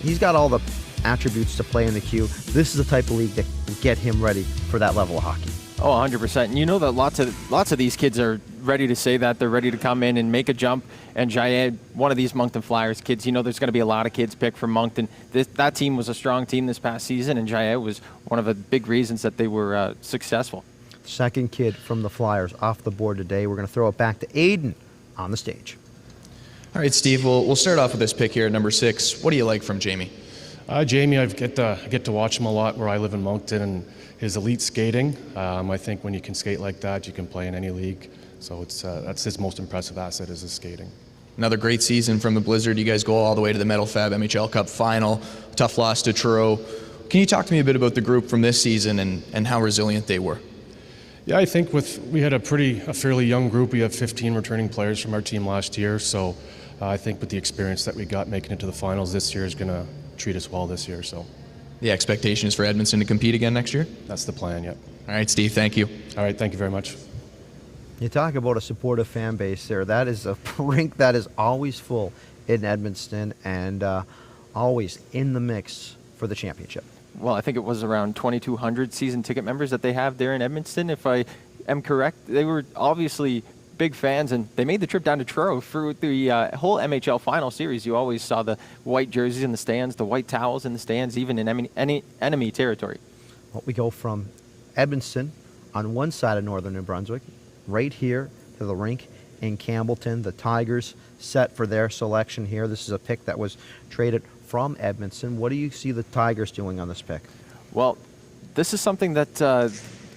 B: He's got all the attributes to play in the queue. This is the type of league that will get him ready for that level of hockey.
C: Oh, 100%. And you know that lots of these kids are ready to say that. They're ready to come in and make a jump. And Jaillet, one of these Moncton Flyers kids, there's going to be a lot of kids picked from Moncton. That team was a strong team this past season, and Jaillet was one of the big reasons that they were successful.
B: Second kid from the Flyers off the board today. We're going to throw it back to Aiden on the stage.
D: All right, Steve, we'll start off with this pick here at number 6. What do you like from Jamie?
S: Jamie, I get to watch him a lot where I live in Moncton, and his elite skating. I think when you can skate like that, you can play in any league. So that's his most impressive asset is his skating.
D: Another great season from the Blizzard. You guys go all the way to the Metal Fab MHL Cup final. Tough loss to Truro. Can you talk to me a bit about the group from this season and how resilient they were?
S: Yeah, I think we had a fairly young group. We have 15 returning players from our team last year. So I think with the experience that we got making it to the finals this year is going to treat us well this year. So
D: the expectation is for Edmonton to compete again next year?
S: That's the plan, yep.
D: All right, Steve, thank you.
S: All right, thank you very much.
B: You talk about a supportive fan base there. That is a rink that is always full in Edmonton and always in the mix for the championship.
C: Well, I think it was around 2,200 season ticket members that they have there in Edmonton, if I am correct. They were obviously big fans, and they made the trip down to Truro through the whole MHL final series. You always saw the white jerseys in the stands, the white towels in the stands, even in any enemy territory.
B: Well, we go from Edmonton on one side of northern New Brunswick, right here to the rink in Campbellton. The Tigers set for their selection here. This is a pick that was traded from Edmonton. What do you see the Tigers doing on this pick?
C: Well, this is something that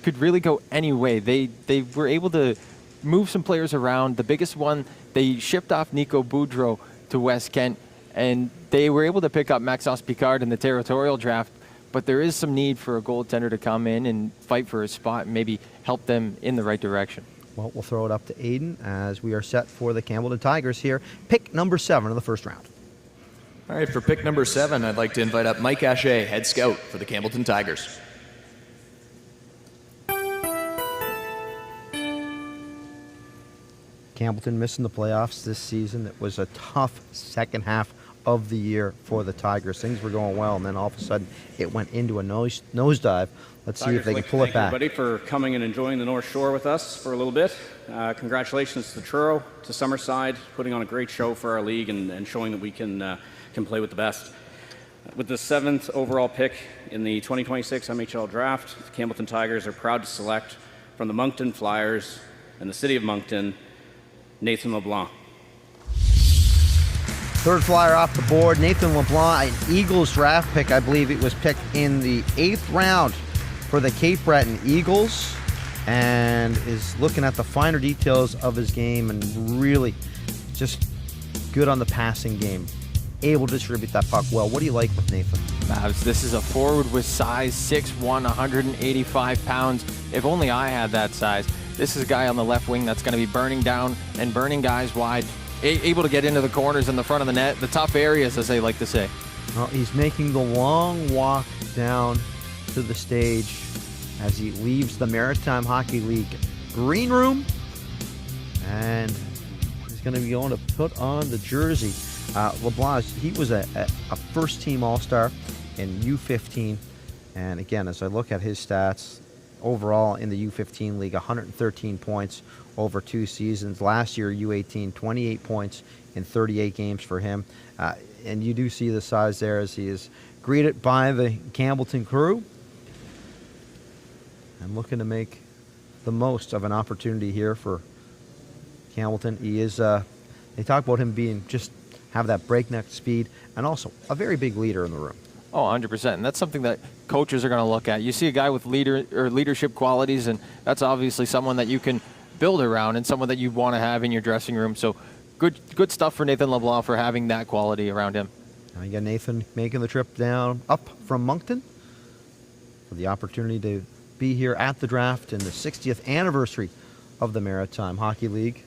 C: could really go any way. They were able to move some players around. The biggest one, they shipped off Nico Boudreau to West Kent, and they were able to pick up Maxence Picard in the territorial draft, but there is some need for a goaltender to come in and fight for a spot and maybe help them in the right direction.
B: Well, we'll throw it up to Aiden as we are set for the Campbellton Tigers here. Pick number 7 of the first round.
P: All right, for pick number 7, I'd like to invite up Mike Ashe, head scout for the Campbellton Tigers.
B: Campbellton missing the playoffs this season. It was a tough second half of the year for the Tigers. Things were going well, and then all of a sudden it went into a nosedive. Let's see if they can pull it back.
T: Thank you, everybody, for coming and enjoying the North Shore with us for a little bit. Congratulations to Truro, to Summerside, putting on a great show for our league and showing that we can play with the best. With the 7th overall pick in the 2026 MHL Draft, the Campbellton Tigers are proud to select from the Moncton Flyers and the City of Moncton, Nathan LeBlanc.
B: Third flyer off the board, Nathan LeBlanc, an Eagles draft pick. I believe it was picked in the 8th round for the Cape Breton Eagles, and is looking at the finer details of his game and really just good on the passing game. Able to distribute that puck well. What do you like with Nathan?
C: This is a forward with size, 6'1", 185 pounds. If only I had that size. This is a guy on the left wing that's going to be burning down and burning guys wide, able to get into the corners in the front of the net, the tough areas, as they like to say.
B: Well, he's making the long walk down to the stage as he leaves the Maritime Hockey League green room, and he's going to be going to put on the jersey. LeBlanc, he was a first-team All-Star in U15, and again, as I look at his stats, overall in the U15 league, 113 points over 2 seasons. Last year, U18, 28 points in 38 games for him. And you do see the size there as he is greeted by the Campbellton crew. And looking to make the most of an opportunity here for Campbellton. He is, they talk about him being have that breakneck speed and also a very big leader in the room.
C: Oh, 100%. And that's something that coaches are going to look at. You see a guy with leadership qualities, and that's obviously someone that you can build around and someone that you want to have in your dressing room. So good stuff for Nathan LeBlanc for having that quality around him.
B: Now you got Nathan making the trip up from Moncton for the opportunity to be here at the draft in the 60th anniversary of the Maritime Hockey League.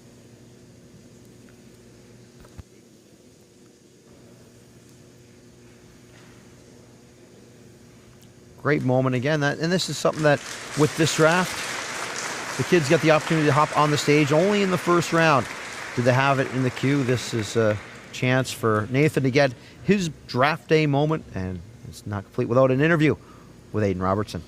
B: Great moment again, and this is something that with this draft, the kids get the opportunity to hop on the stage only in the first round. Did they have it in the queue? This is a chance for Nathan to get his draft day moment, and it's not complete without an interview with Aiden Robertson.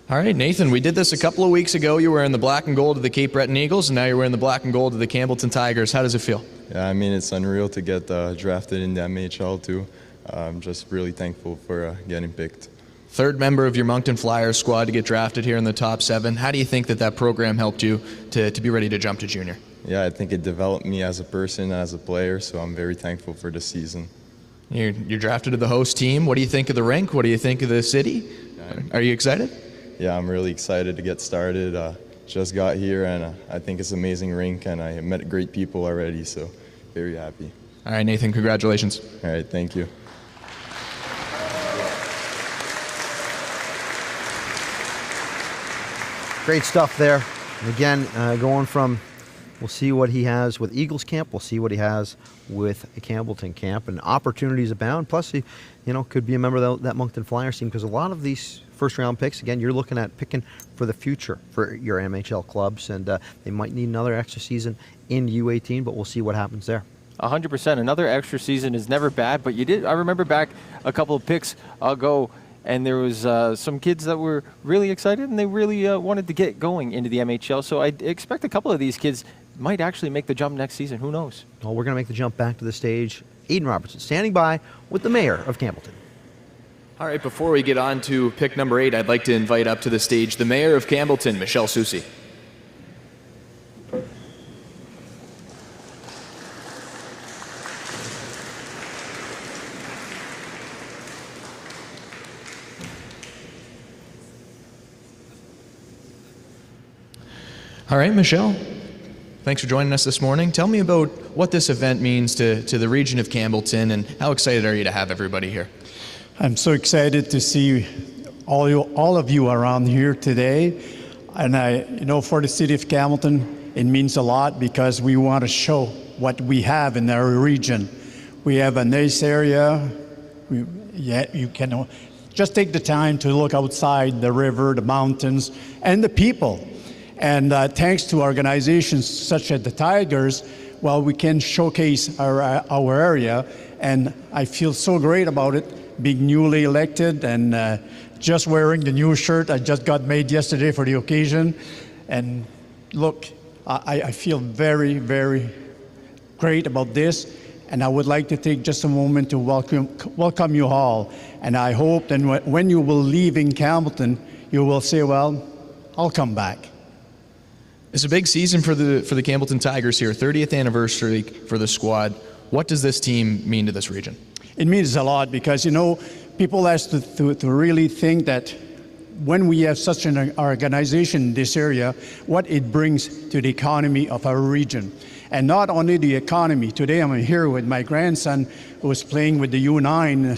D: All right, Nathan, we did this a couple of weeks ago. You were in the black and gold of the Cape Breton Eagles, and now you're wearing the black and gold of the Campbellton Tigers. How does it feel?
U: Yeah, I mean, it's unreal to get drafted in the MHL too. I'm just really thankful for getting picked.
D: Third member of your Moncton Flyers squad to get drafted here in the top 7. How do you think that program helped you to be ready to jump to junior?
U: Yeah, I think it developed me as a person, as a player, so I'm very thankful for this season.
D: You're drafted to the host team. What do you think of the rink? What do you think of the city? Are you excited?
U: Yeah, I'm really excited to get started. Just got here, and I think it's an amazing rink, and I met great people already, so very happy.
D: All right, Nathan, congratulations.
U: All right, thank you.
B: Great stuff there. And again, going from, we'll see what he has with Eagles camp. We'll see what he has with Campbellton camp, and opportunities abound. Plus, he, could be a member of that Moncton Flyers team, because a lot of these first-round picks, again, you're looking at picking for the future for your MHL clubs, and they might need another extra season in U18, but we'll see what happens there.
C: 100%. Another extra season is never bad, but I remember back a couple of picks ago, and there was some kids that were really excited, and they really wanted to get going into the MHL. So I expect a couple of these kids might actually make the jump next season. Who knows?
B: Well, we're going to make the jump back to the stage. Aiden Robertson standing by with the mayor of Campbellton.
P: All right, before we get on to pick number 8, I'd like to invite up to the stage the mayor of Campbellton, Michelle Soucy. All right, Michelle, thanks for joining us this morning. Tell me about what this event means to the region of Campbellton, and how excited are you to have everybody here?
E: I'm so excited to see all of you around here today. And for the city of Campbellton, it means a lot because we want to show what we have in our region. We have a nice area. You can just take the time to look outside the river, the mountains, and the people. And thanks to organizations such as the Tigers, we can showcase our area. And I feel so great about it, being newly elected and just wearing the new shirt I just got made yesterday for the occasion. And look, I feel very, very great about this. And I would like to take just a moment to welcome you all. And I hope that when you will leave in Campbellton, you will say, well, I'll come back.
D: It's a big season for the Campbellton Tigers here, 30th anniversary for the squad. What does this team mean to this region?
E: It means a lot because, people have to really think that when we have such an organization in this area, what it brings to the economy of our region. And not only the economy. Today I'm here with my grandson who is playing with the U9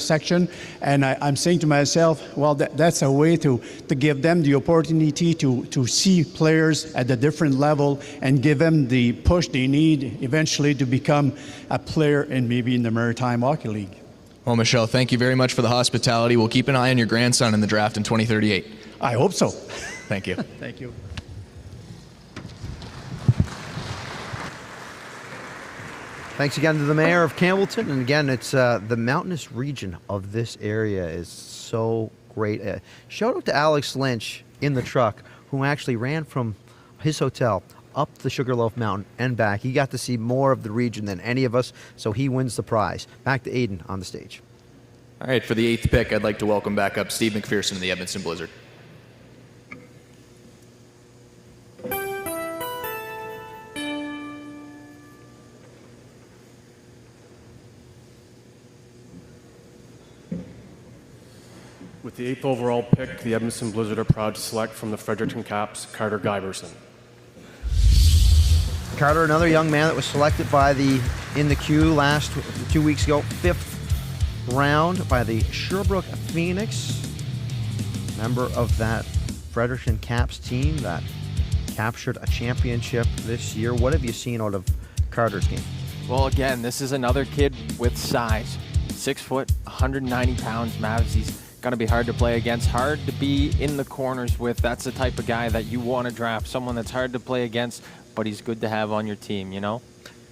E: section, and I'm saying to myself, well, that's a way to give them the opportunity to see players at a different level and give them the push they need eventually to become a player in maybe in the Maritime Hockey League.
D: Well, Michelle, thank you very much for the hospitality. We'll keep an eye on your grandson in the draft in 2038.
E: I hope so.
D: Thank you.
E: Thank you.
B: Thanks again to the mayor of Campbellton. And again, it's the mountainous region of this area is so great. Shout out to Alex Lynch in the truck, who actually ran from his hotel up the Sugarloaf Mountain and back. He got to see more of the region than any of us, so he wins the prize. Back to Aiden on the stage.
P: All right, for the 8th pick, I'd like to welcome back up Steve McPherson of the Edmonton Blizzard.
S: With the 8th overall pick, the Edmonton Blizzard are proud to select from the Fredericton Caps, Carter Giberson.
B: Carter, another young man that was selected in the queue 2 weeks ago, 5th round by the Sherbrooke Phoenix, member of that Fredericton Caps team that captured a championship this year. What have you seen out of Carter's game?
C: Well, again, this is another kid with size. 6 foot, 190 pounds, Mavs. He's going to be hard to play against, hard to be in the corners with. That's the type of guy that you want to draft, someone that's hard to play against, but he's good to have on your team,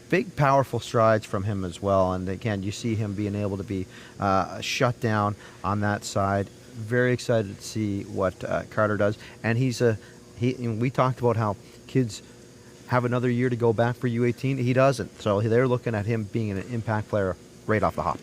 B: Big, powerful strides from him as well. And again, you see him being able to be shut down on that side. Very excited to see what Carter does. And we talked about how kids have another year to go back for U18. He doesn't. So they're looking at him being an impact player right off the hop.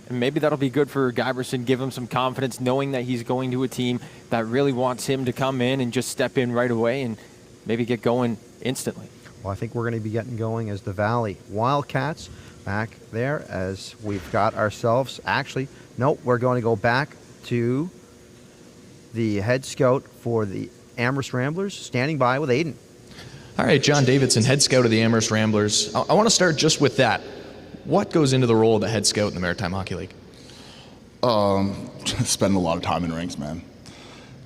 C: And maybe that'll be good for Giberson, give him some confidence, knowing that he's going to a team that really wants him to come in and just step in right away and maybe get going instantly.
B: Well, I think we're going to be getting going as the Valley Wildcats back there as we've got ourselves. Actually, no, we're going to go back to the head scout for the Amherst Ramblers, standing by with Aiden.
P: All right, John Davidson, head scout of the Amherst Ramblers. I want to start just with that. What goes into the role of the head scout in the Maritime Hockey League?
F: Spending a lot of time in rinks, man.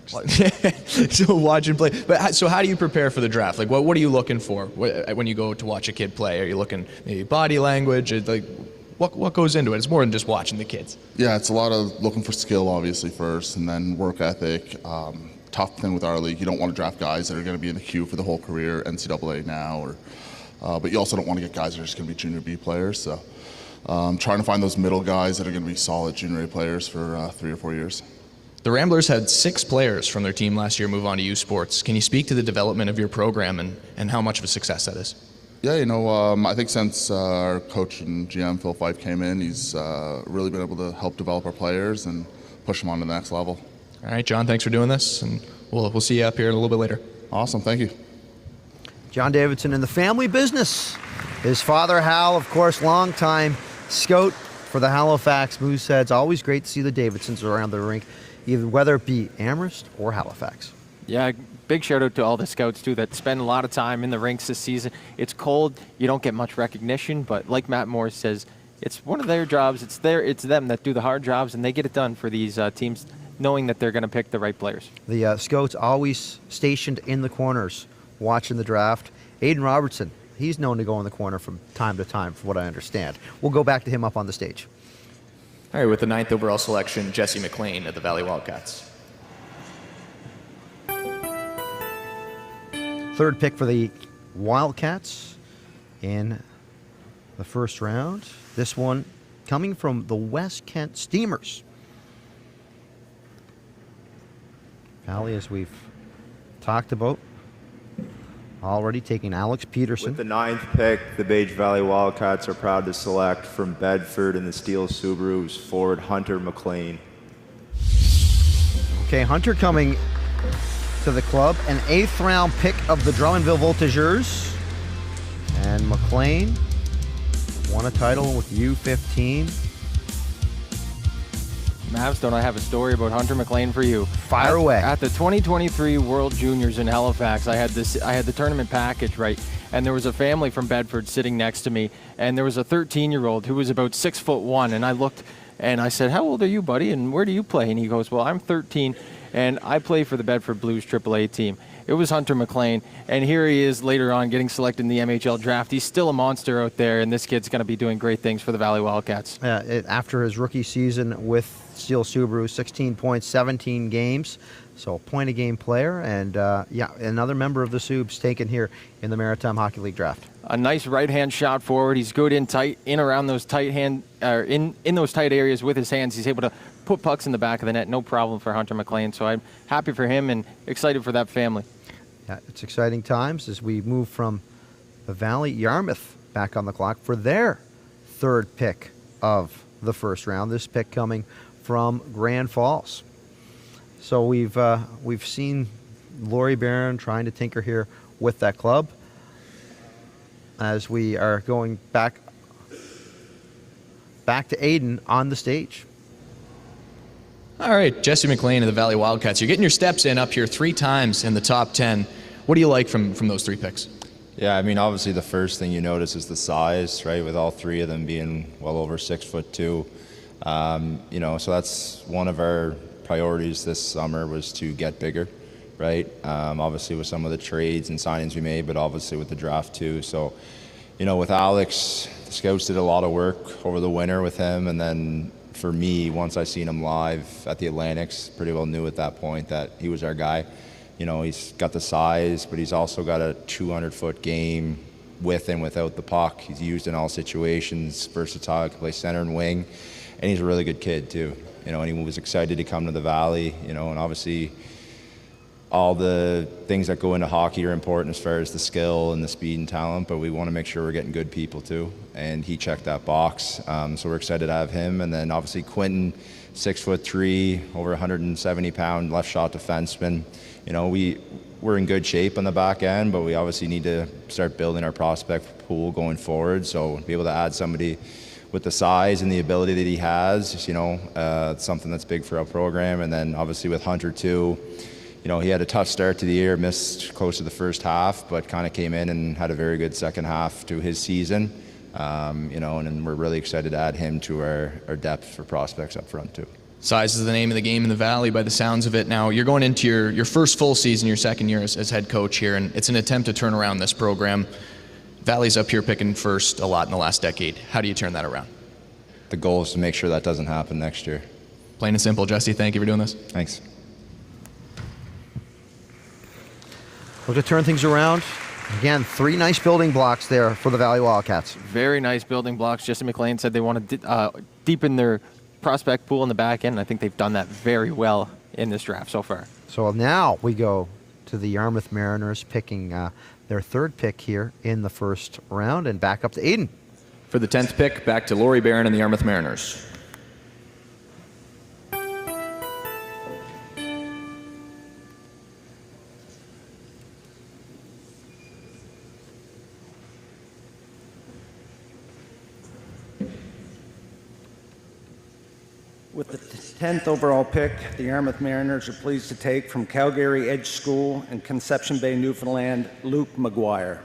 P: So watch and play. But so how do you prepare for the draft? Like, what are you looking for when you go to watch a kid play? Are you looking maybe body language? Like, what goes into it? It's more than just watching the kids.
F: Yeah, it's a lot of looking for skill, obviously, first, and then work ethic. Tough thing with our league, you don't want to draft guys that are going to be in the queue for the whole career, NCAA now, but you also don't want to get guys that are just going to be junior B players. So trying to find those middle guys that are going to be solid junior A players for 3 or 4 years.
P: The Ramblers had 6 players from their team last year move on to U Sports. Can you speak to the development of your program and how much of a success that is?
F: Yeah, I think since our coach and GM, Phil Fife, came in, he's really been able to help develop our players and push them on to the next level.
P: All right, John, thanks for doing this, and we'll see you up here a little bit later.
F: Awesome, thank you.
B: John Davidson in the family business. His father, Hal, of course, longtime scout for the Halifax Mooseheads. Always great to see the Davidsons around the rink, either whether it be Amherst or Halifax.
C: Yeah, big shout out to all the scouts too that spend a lot of time in the rinks this season. It's cold, you don't get much recognition, but like Matt Morris says, it's one of their jobs. It's them that do the hard jobs, and they get it done for these teams, knowing that they're going to pick the right players.
B: The scouts always stationed in the corners watching the draft. Aiden Robertson, he's known to go in the corner from time to time, from what I understand. We'll go back to him up on the stage.
P: All right, with the 9th overall selection, Jesse McLean at the Valley Wildcats.
B: 3rd pick for the Wildcats in the first round. This one coming from the West Kent Steamers. Valley, as we've talked about, already taking Alex Peterson.
J: With the 9th pick, the Beige Valley Wildcats are proud to select from Bedford in the Steel Subarus forward Hunter McLean.
B: Okay, Hunter coming to the club, an 8th round pick of the Drummondville Voltigeurs. And McLean won a title with U15.
C: Mavs, don't I have a story about Hunter McLean for you?
B: Fire away.
C: At the 2023 World Juniors in Halifax, I had the tournament package, right? And there was a family from Bedford sitting next to me, and there was a 13-year-old who was about 6'1", and I looked and I said, "How old are you, buddy, and where do you play?" And he goes, "Well, I'm 13, and I play for the Bedford Blues AAA team." It was Hunter McLean, and here he is later on getting selected in the MHL Draft. He's still a monster out there, and this kid's going to be doing great things for the Valley Wildcats.
B: After his rookie season with Steel Subaru, 16 points, 17 games, so a point-a-game player, and another member of the Subs taken here in the Maritime Hockey League Draft.
C: A nice right-hand shot forward. He's good in around those tight in those tight areas with his hands. He's able to put pucks in the back of the net, no problem for Hunter McLean. So I'm happy for him and excited for that family.
B: Yeah, it's exciting times as we move from the Valley. Yarmouth back on the clock for their 3rd pick of the first round. This pick coming from Grand Falls. So we've seen Laurie Barron trying to tinker here with that club as we are going back to Aiden on the stage.
P: All right, Jesse McLean of the Valley Wildcats. You're getting your steps in up here 3 times in the top 10. What do you like from those 3 picks?
J: Yeah, I mean, obviously the first thing you notice is the size, right? With all 3 of them being well over 6'2". So that's one of our priorities this summer was to get bigger, right? Obviously with some of the trades and signings we made, but obviously with the draft too. So, with Alex, the scouts did a lot of work over the winter with him, and then for me, once I seen him live at the Atlantics, pretty well knew at that point that he was our guy. He's got the size, but he's also got a 200-foot game with and without the puck. He's used in all situations, versatile, can play center and wing, and he's a really good kid too. And he was excited to come to the Valley, and obviously all the things that go into hockey are important as far as the skill and the speed and talent, but we want to make sure we're getting good people too, and he checked that box. So we're excited to have him. And then obviously Quentin, 6'3", over 170-pound left shot defenseman. We
G: we're in good shape on the back end, but we obviously need to start building our prospect pool going forward. So be able to add somebody with the size and the ability that he has, it's something that's big for our program. And then obviously with Hunter too, he had a tough start to the year, missed close to the first half, but kind of came in and had a very good second half to his season. And we're really excited to add him to our depth for prospects up front too.
P: Size is the name of the game in the Valley by the sounds of it. Now, you're going into your first full season, your second year as head coach here, and it's an attempt to turn around this program. Valley's up here picking first a lot in the last decade. How do you turn that around?
G: The goal is to make sure that doesn't happen next year.
P: Plain and simple. Jesse, thank you for doing this.
G: Thanks.
B: Look to turn things around. Again, 3 nice building blocks there for the Valley Wildcats.
C: Very nice building blocks. Jesse McLean said they want to deepen their prospect pool in the back end. I think they've done that very well in this draft so far.
B: So now we go to the Yarmouth Mariners picking their 3rd pick here in the first round, and back up to Aiden.
P: For the 10th pick, back to Laurie Barron and the Yarmouth Mariners.
L: With the 10th overall pick, the Yarmouth Mariners are pleased to take from Calgary Edge School in Conception Bay, Newfoundland, Luke McGuire.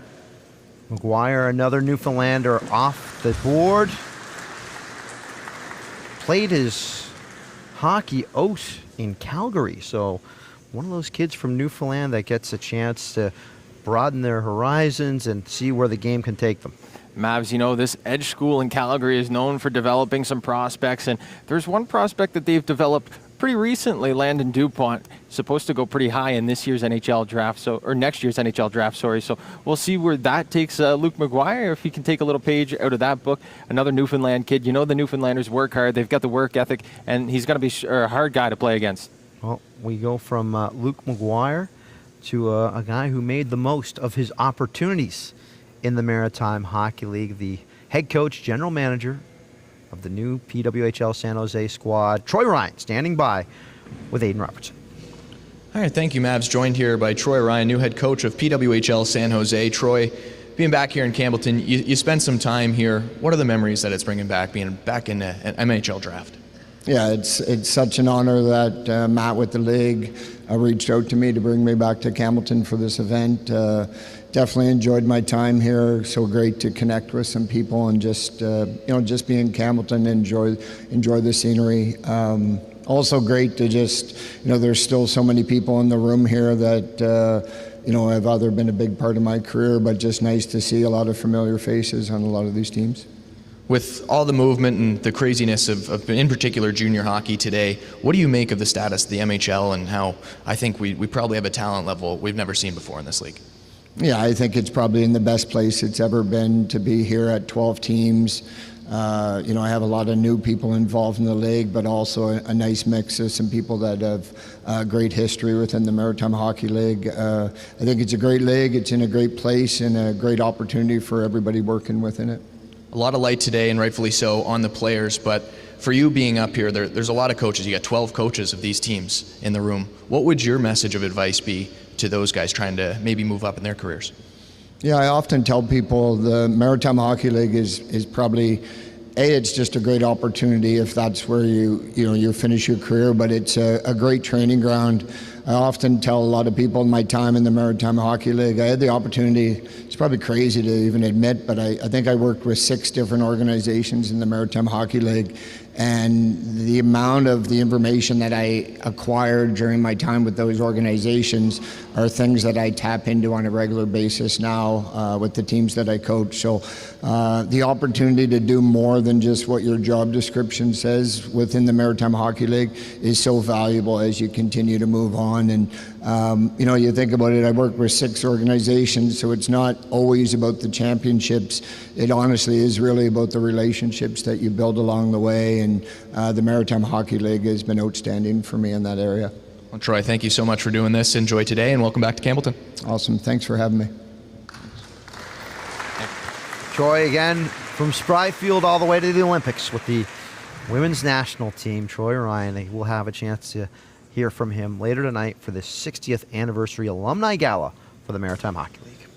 B: McGuire, another Newfoundlander off the board. Played his hockey out in Calgary, so one of those kids from Newfoundland that gets a chance to broaden their horizons and see where the game can take them.
C: Mavs, this Edge School in Calgary is known for developing some prospects, and there's one prospect that they've developed pretty recently, Landon DuPont, supposed to go pretty high in this year's NHL draft, or next year's NHL draft, sorry. So we'll see where that takes Luke McGuire, if he can take a little page out of that book. Another Newfoundland kid. The Newfoundlanders work hard. They've got the work ethic, and he's going to be a hard guy to play against.
B: Well, we go from Luke McGuire to a guy who made the most of his opportunities in the Maritime Hockey League, the head coach, general manager of the new PWHL San Jose squad, Troy Ryan, standing by with Aiden Robertson.
P: All right, thank you, Mavs. Joined here by Troy Ryan, new head coach of PWHL San Jose. Troy, being back here in Campbellton, you spent some time here. What are the memories that it's bringing back, being back in an MHL draft?
V: Yeah, it's such an honor that Matt with the league reached out to me to bring me back to Campbellton for this event. Definitely enjoyed my time here. So great to connect with some people and just be in Campbellton and enjoy the scenery. Also great to there's still so many people in the room here that have either been a big part of my career, but just nice to see a lot of familiar faces on a lot of these teams.
P: With all the movement and the craziness of in particular junior hockey today, what do you make of the status of the MHL and how I think we probably have a talent level we've never seen before in this league?
V: Yeah, I think it's probably in the best place it's ever been to be here at 12 teams. I have a lot of new people involved in the league, but also a nice mix of some people that have great history within the Maritime Hockey League. I think it's a great league. It's in a great place and a great opportunity for everybody working within it.
P: A lot of light today, and rightfully so, on the players, but for you being up here, there's a lot of coaches. You got 12 coaches of these teams in the room. What would your message of advice be to those guys trying to maybe move up in their careers?
V: Yeah, I often tell people the Maritime Hockey League is probably, it's just a great opportunity if that's where you finish your career, but it's a great training ground. I often tell a lot of people in my time in the Maritime Hockey League, I had the opportunity, it's probably crazy to even admit, but I think I worked with 6 different organizations in the Maritime Hockey League, and the amount of the information that I acquired during my time with those organizations are things that I tap into on a regular basis now with the teams that I coach. So the opportunity to do more than just what your job description says within the Maritime Hockey League is so valuable as you continue to move on. And you think about it, I work with 6 organizations, so it's not always about the championships. It honestly is really about the relationships that you build along the way, and the Maritime Hockey League has been outstanding for me in that area.
P: Well, Troy, thank you so much for doing this. Enjoy today, and welcome back to Campbellton.
V: Awesome. Thanks for having me.
B: Troy again from Spryfield all the way to the Olympics with the women's national team. Troy Ryan, they will have a chance to hear from him later tonight for the 60th anniversary alumni gala for the Maritime Hockey League.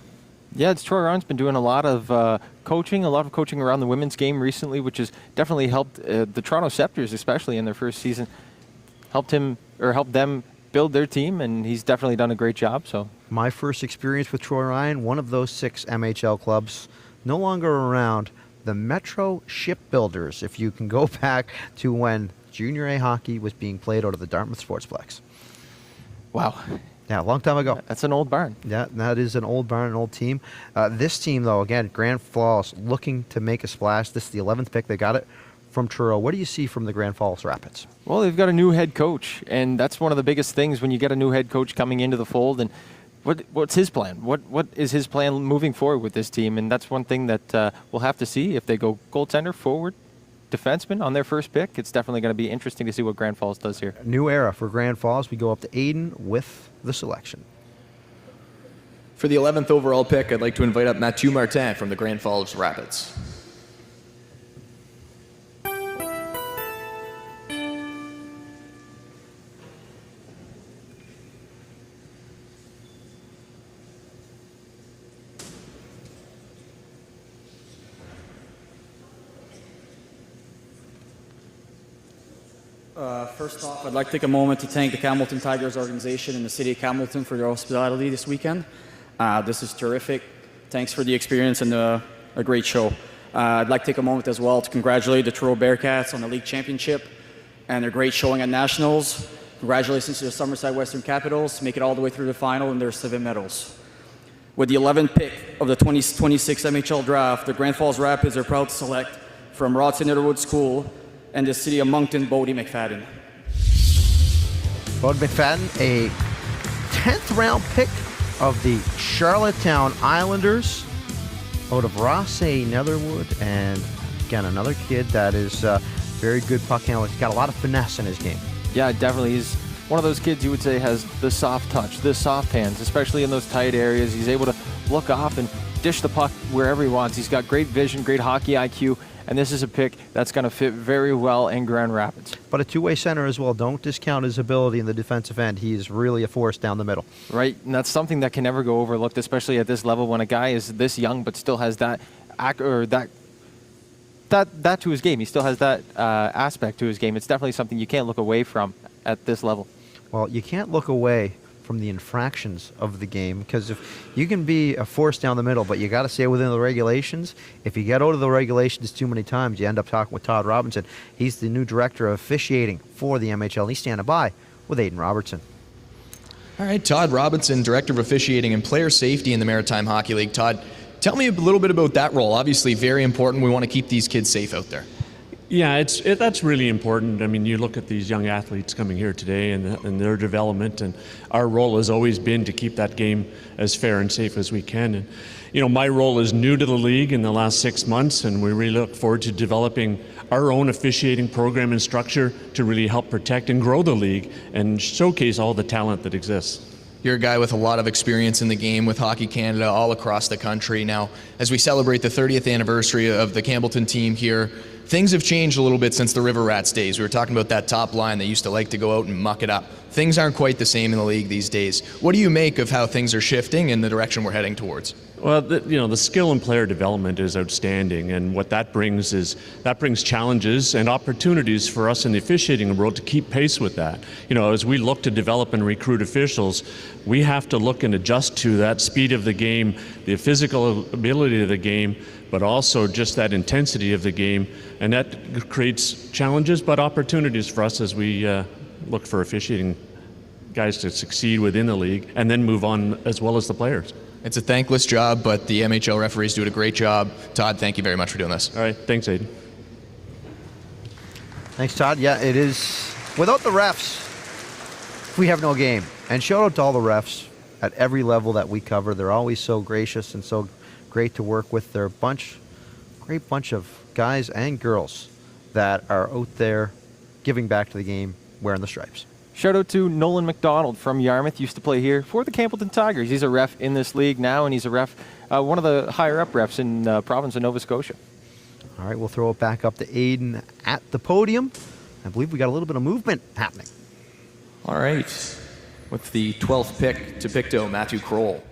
C: Yeah, it's Troy Ryan's been doing a lot of coaching around the women's game recently, which has definitely helped the Toronto Scepters, especially in their first season, helped them build their team, and he's definitely done a great job. So
B: my first experience with Troy Ryan, one of those 6 MHL clubs, no longer around, the Metro Shipbuilders, if you can go back to when Junior A hockey was being played out of the Dartmouth Sportsplex.
C: Wow.
B: Yeah, a long time ago.
C: That's an old barn.
B: Yeah, that is an old barn, an old team. This team, though, again, Grand Falls looking to make a splash. This is the 11th pick. They got it from Truro. What do you see from the Grand Falls Rapids?
C: Well, they've got a new head coach, and that's one of the biggest things when you get a new head coach coming into the fold. And what's his plan? What is his plan moving forward with this team? And that's one thing that we'll have to see if they go goaltender, forward, defenseman on their first pick. It's definitely going to be interesting to see what Grand Falls does here.
B: New era for Grand Falls. We go up to Aiden with the selection.
P: For the 11th overall pick, I'd like to invite up Mathieu Martin from the Grand Falls Rapids.
T: First off, I'd like to take a moment to thank the Campbellton Tigers organization and the city of Campbellton for their hospitality this weekend. This is terrific. Thanks for the experience and a great show. I'd like to take a moment as well to congratulate the Truro Bearcats on the league championship and their great showing at Nationals. Congratulations to the Summerside Western Capitals to make it all the way through the final and their 7 medals. With the 11th pick of the 2026 MHL Draft, the Grand Falls Rapids are proud to select from Rodson Underwood School and the city of Moncton, Bodie McFadden.
B: Bodie McFadden, a 10th round pick of the Charlottetown Islanders out of Rossay Netherwood. And again, another kid that is very good puck handler. He's got a lot of finesse in his game.
C: Yeah, definitely. He's one of those kids you would say has the soft touch, the soft hands, especially in those tight areas. He's able to look off and dish the puck wherever he wants. He's got great vision, great hockey IQ. And this is a pick that's going to fit very well in Grand Rapids.
B: But a two-way center as well. Don't discount his ability in the defensive end. He's really a force down the middle.
C: Right, and that's something that can never go overlooked, especially at this level when a guy is this young but still has that to his game. He still has that aspect to his game. It's definitely something you can't look away from at this level.
B: Well, you can't look away from the infractions of the game, because if you can be a force down the middle, but you got to stay within the regulations. If you get out of the regulations too many times, you end up talking with Todd Robinson. He's the new director of officiating for the MHL. He's standing by with Aiden Robertson.
P: All right, Todd Robinson, director of officiating and player safety in the Maritime Hockey League. Todd, tell me a little bit about that role. Obviously very important. We want to keep these kids safe out there.
A: Yeah, that's really important. I mean, you look at these young athletes coming here today and their development, and our role has always been to keep that game as fair and safe as we can. And, you know, my role is new to the league in the last 6 months, and we really look forward to developing our own officiating program and structure to really help protect and grow the league and showcase all the talent that exists.
P: You're a guy with a lot of experience in the game with Hockey Canada all across the country. Now, as we celebrate the 30th anniversary of the Campbellton team here, things have changed a little bit since the River Rats days. We were talking about that top line that used to like to go out and muck it up. Things aren't quite the same in the league these days. What do you make of how things are shifting and the direction we're heading towards?
A: Well, the skill and player development is outstanding, and what that brings challenges and opportunities for us in the officiating world to keep pace with that. You know, as we look to develop and recruit officials, we have to look and adjust to that speed of the game, the physical ability of the game, but also just that intensity of the game, and that creates challenges but opportunities for us as we look for officiating guys to succeed within the league and then move on as well as the players.
P: It's a thankless job, but the MHL referees do a great job. Todd, thank you very much for doing this.
A: All right, thanks, Aiden.
B: Thanks, Todd. Yeah, it is. Without the refs, we have no game. And shout out to all the refs at every level that we cover. They're always so gracious and so great to work with. They're a great bunch of guys and girls that are out there giving back to the game, wearing the stripes.
C: Shout out to Nolan McDonald from Yarmouth, used to play here for the Campbellton Tigers. He's a ref in this league now, and he's a ref, one of the higher-up refs in the province of Nova Scotia.
B: All right, we'll throw it back up to Aiden at the podium. I believe we got a little bit of movement happening.
P: All right. With the 12th pick to Pictou, Matthew Kroll.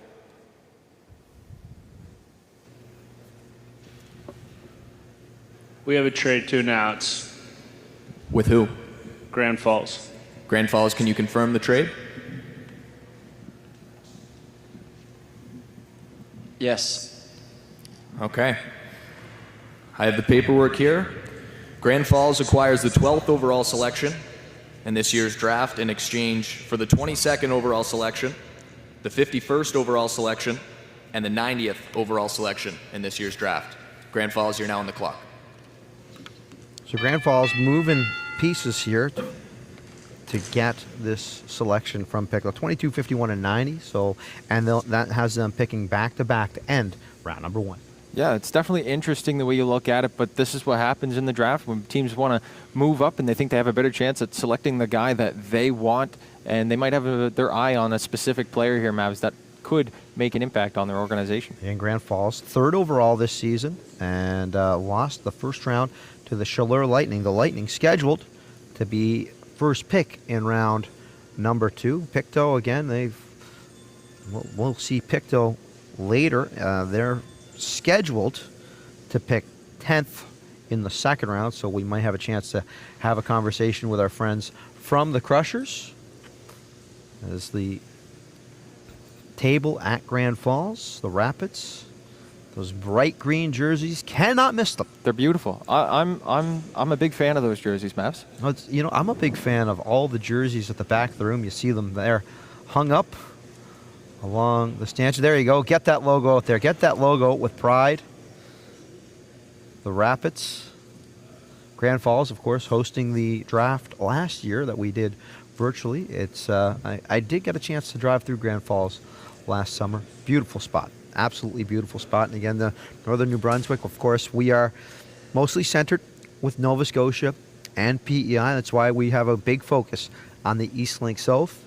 H: We have a trade to announce.
P: With who?
H: Grand Falls.
P: Grand Falls, can you confirm the trade?
H: Yes.
P: Okay. I have the paperwork here. Grand Falls acquires the 12th overall selection in this year's draft in exchange for the 22nd overall selection, the 51st overall selection, and the 90th overall selection in this year's draft. Grand Falls, you're now on the clock.
B: So Grand Falls moving pieces here to get this selection from Pictou. 22, 51, and 90. So, and that has them picking back-to-back to end round number 1.
C: Yeah, it's definitely interesting the way you look at it, but this is what happens in the draft when teams want to move up and they think they have a better chance at selecting the guy that they want, and they might have their eye on a specific player here, Mavs, that could make an impact on their organization.
B: In Grand Falls, 3rd overall this season, and lost the first round to the Chaleur Lightning. The Lightning scheduled to be first pick in round number 2. Pictou, again, we'll see Pictou later. They're scheduled to pick 10th in the second round, so we might have a chance to have a conversation with our friends from the Crushers as the table at Grand Falls, the Rapids. Those bright green jerseys, cannot miss them.
C: They're beautiful. I'm a big fan of those jerseys, Mavs.
B: I'm a big fan of all the jerseys at the back of the room. You see them there hung up along the stanchion. There you go. Get that logo out there. Get that logo with pride. The Rapids. Grand Falls, of course, hosting the draft last year that we did virtually. It's I did get a chance to drive through Grand Falls last summer. Beautiful spot. Absolutely beautiful spot. And again, the Northern New Brunswick, of course, we are mostly centered with Nova Scotia and PEI. That's why we have a big focus on the Eastlink South.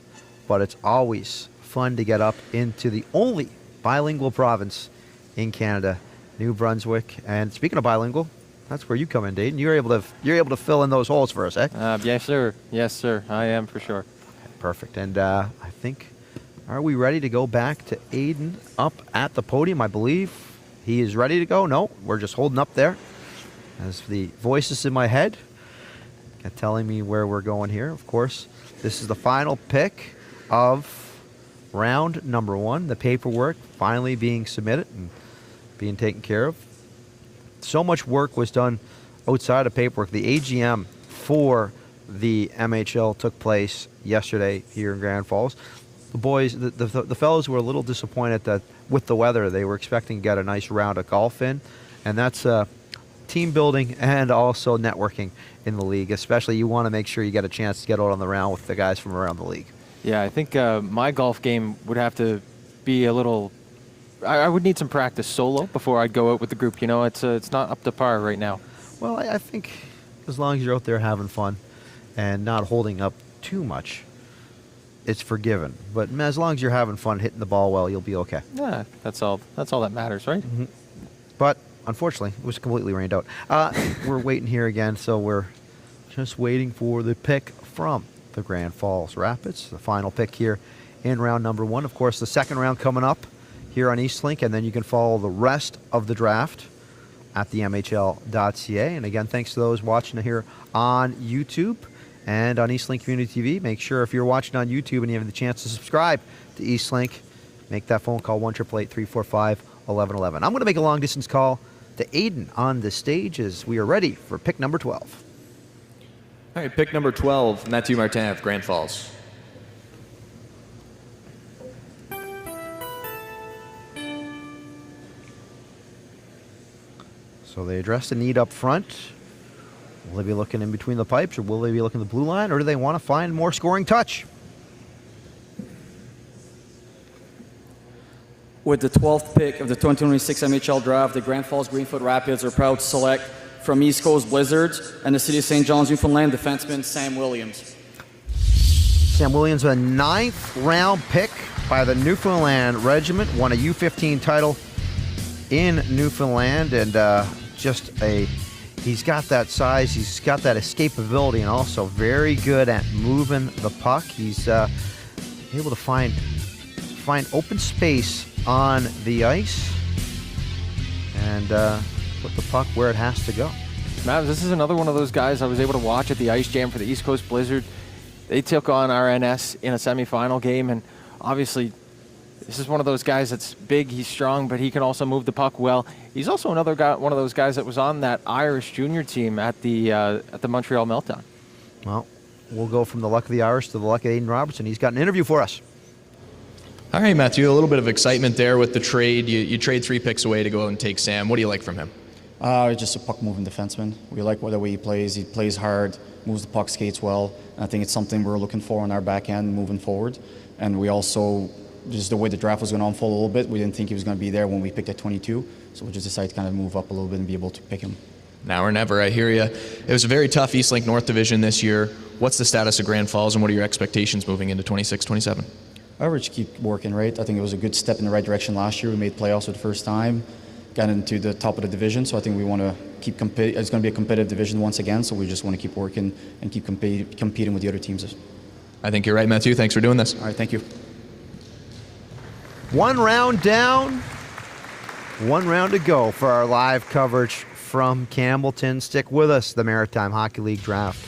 B: But it's always fun to get up into the only bilingual province in Canada, New Brunswick. And speaking of bilingual, that's where you come in, Dayton. You're able to fill in those holes for us, eh?
C: Yes, sir. Yes, sir. I am for sure.
B: Perfect. And I think, are we ready to go back to Aiden up at the podium? I believe he is ready to go. No, we're just holding up there as the voices in my head telling me where we're going here. Of course, this is the final pick of round number 1. The paperwork finally being submitted and being taken care of. So much work was done outside of paperwork. The AGM for the MHL took place yesterday here in Grand Falls. The boys, the fellows were a little disappointed that with the weather, they were expecting to get a nice round of golf in, and that's team building and also networking in the league. Especially, you want to make sure you get a chance to get out on the round with the guys from around the league.
C: Yeah, I think my golf game would have to be a little. I would need some practice solo before I'd go out with the group. You know, it's not up to par right now.
B: Well, I think as long as you're out there having fun and not holding up too much, it's forgiven. But as long as you're having fun hitting the ball well, you'll be okay.
C: Yeah, that's all that matters, right?
B: Mm-hmm. But unfortunately, it was completely rained out. We're waiting here again, so we're just waiting for the pick from the Grand Falls Rapids, the final pick here in round number 1. Of course, the second round coming up here on Eastlink, and then you can follow the rest of the draft at the MHL.ca. And again, thanks to those watching here on YouTube and on Eastlink Community TV. Make sure if you're watching on YouTube and you have the chance to subscribe to Eastlink, make that phone call 1-888-345-1111. I'm going to make a long distance call to Aiden on the stage as we are ready for pick number 12.
P: All right, pick number 12, Mathieu Martin of Grand Falls.
B: So they address the need up front. Will they be looking in between the pipes, or will they be looking at the blue line, or do they want to find more scoring touch?
I: With the 12th pick of the 2026 MHL Draft, the Grand Falls Greenfoot Rapids are proud to select from East Coast Blizzards and the City of St. John's, Newfoundland, defenseman Sam Williams.
B: Sam Williams, a 9th round pick by the Newfoundland Regiment, won a U15 title in Newfoundland, and just a He's got that size, he's got that escapability, and also very good at moving the puck. He's able to find open space on the ice and put the puck where it has to go.
C: Mavs, this is another one of those guys I was able to watch at the Ice Jam for the East Coast Blizzard. They took on RNS in a semifinal game, and obviously this is one of those guys that's big, he's strong, but he can also move the puck well. He's also another guy, one of those guys that was on that Irish junior team at the Montreal Meltdown.
B: Well, we'll go from the luck of the Irish to the luck of Aiden Robertson. He's got an interview for us.
D: All right, Matthew, a little bit of excitement there with the trade. You trade 3 picks away to go out and take Sam. What do you like from him?
I: Just a puck-moving defenseman. We like the way he plays. He plays hard, moves the puck, skates well. And I think it's something we're looking for on our back end moving forward. And we also, just the way the draft was going to unfold a little bit, we didn't think he was going to be there when we picked at 22. So we just decided to kind of move up a little bit and be able to pick him.
D: Now or never, I hear you. It was a very tough Eastlink North Division this year. What's the status of Grand Falls, and what are your expectations moving into 26-27?
I: I would just keep working, right? I think it was a good step in the right direction last year. We made playoffs for the first time, got into the top of the division, so I think we want to keep competing. It's going to be a competitive division once again, so we just want to keep working and keep competing with the other teams.
D: I think you're right, Matthew. Thanks for doing this.
I: All right, thank you.
B: One round down, one round to go for our live coverage from Campbellton. Stick with us, the Maritime Hockey League Draft.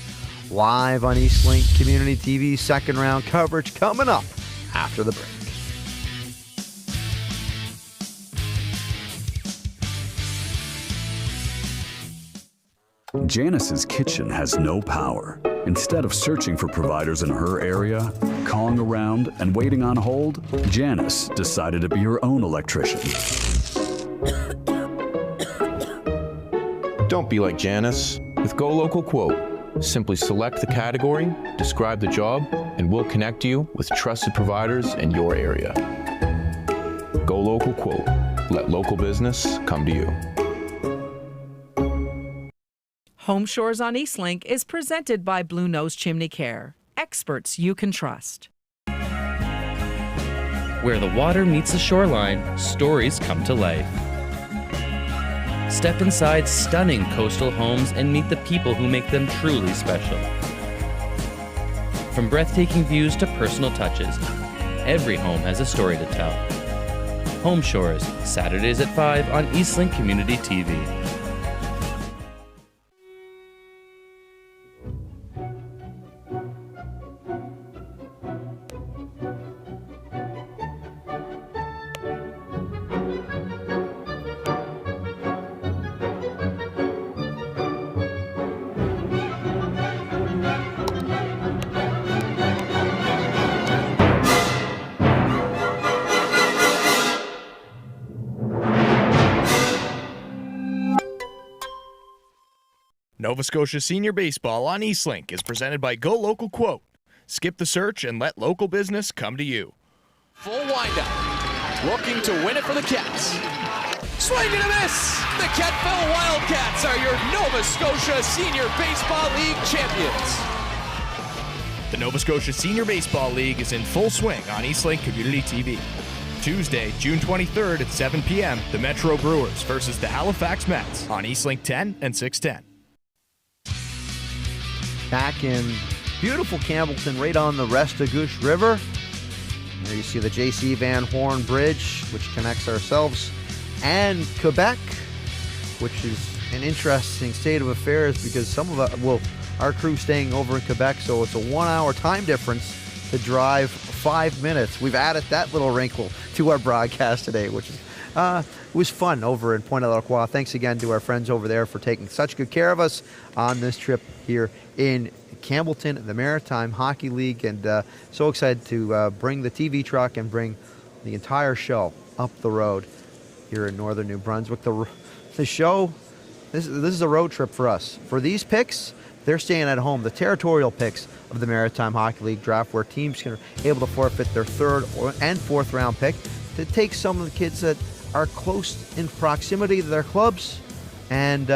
B: Live on Eastlink Community TV, second round coverage coming up after the break.
K: Janice's kitchen has no power. Instead of searching for providers in her area, calling around, and waiting on hold, Janice decided to be her own electrician.
M: Don't be like Janice. With Go Local Quote, simply select the category, describe the job, and we'll connect you with trusted providers in your area. Go Local Quote. Let local business come to you.
W: Home Shores on Eastlink is presented by Blue Nose Chimney Care. Experts you can trust.
X: Where the water meets the shoreline, stories come to life. Step inside stunning coastal homes and meet the people who make them truly special. From breathtaking views to personal touches, every home has a story to tell. Home Shores, Saturdays at 5 on Eastlink Community TV.
D: Nova Scotia Senior Baseball on Eastlink is presented by Go Local Quote. Skip the search and let local business come to you.
Y: Full windup. Looking to win it for the Cats. Swing and a miss. The Campbellton Wildcats are your Nova Scotia Senior Baseball League champions.
D: The Nova Scotia Senior Baseball League is in full swing on Eastlink Community TV. Tuesday, June 23rd at 7 p.m., the Metro Brewers versus the Halifax Mets on Eastlink 10 and 610.
B: Back in beautiful Campbellton, right on the Restigouche River. There you see the J.C. Van Horn Bridge, which connects ourselves and Quebec, which is an interesting state of affairs because some of us, well, our crew staying over in Quebec, so it's a 1 hour time difference to drive 5 minutes. We've added that little wrinkle to our broadcast today, which is it was fun over in Pointe-à-la-Croix. Thanks again to our friends over there for taking such good care of us on this trip here in Campbellton, the Maritime Hockey League, and so excited to bring the TV truck and bring the entire show up the road here in northern New Brunswick. The show, this is a road trip for us. For these picks, they're staying at home. The territorial picks of the Maritime Hockey League Draft, where teams can able to forfeit their third and fourth round pick to take some of the kids that are close in proximity to their clubs, and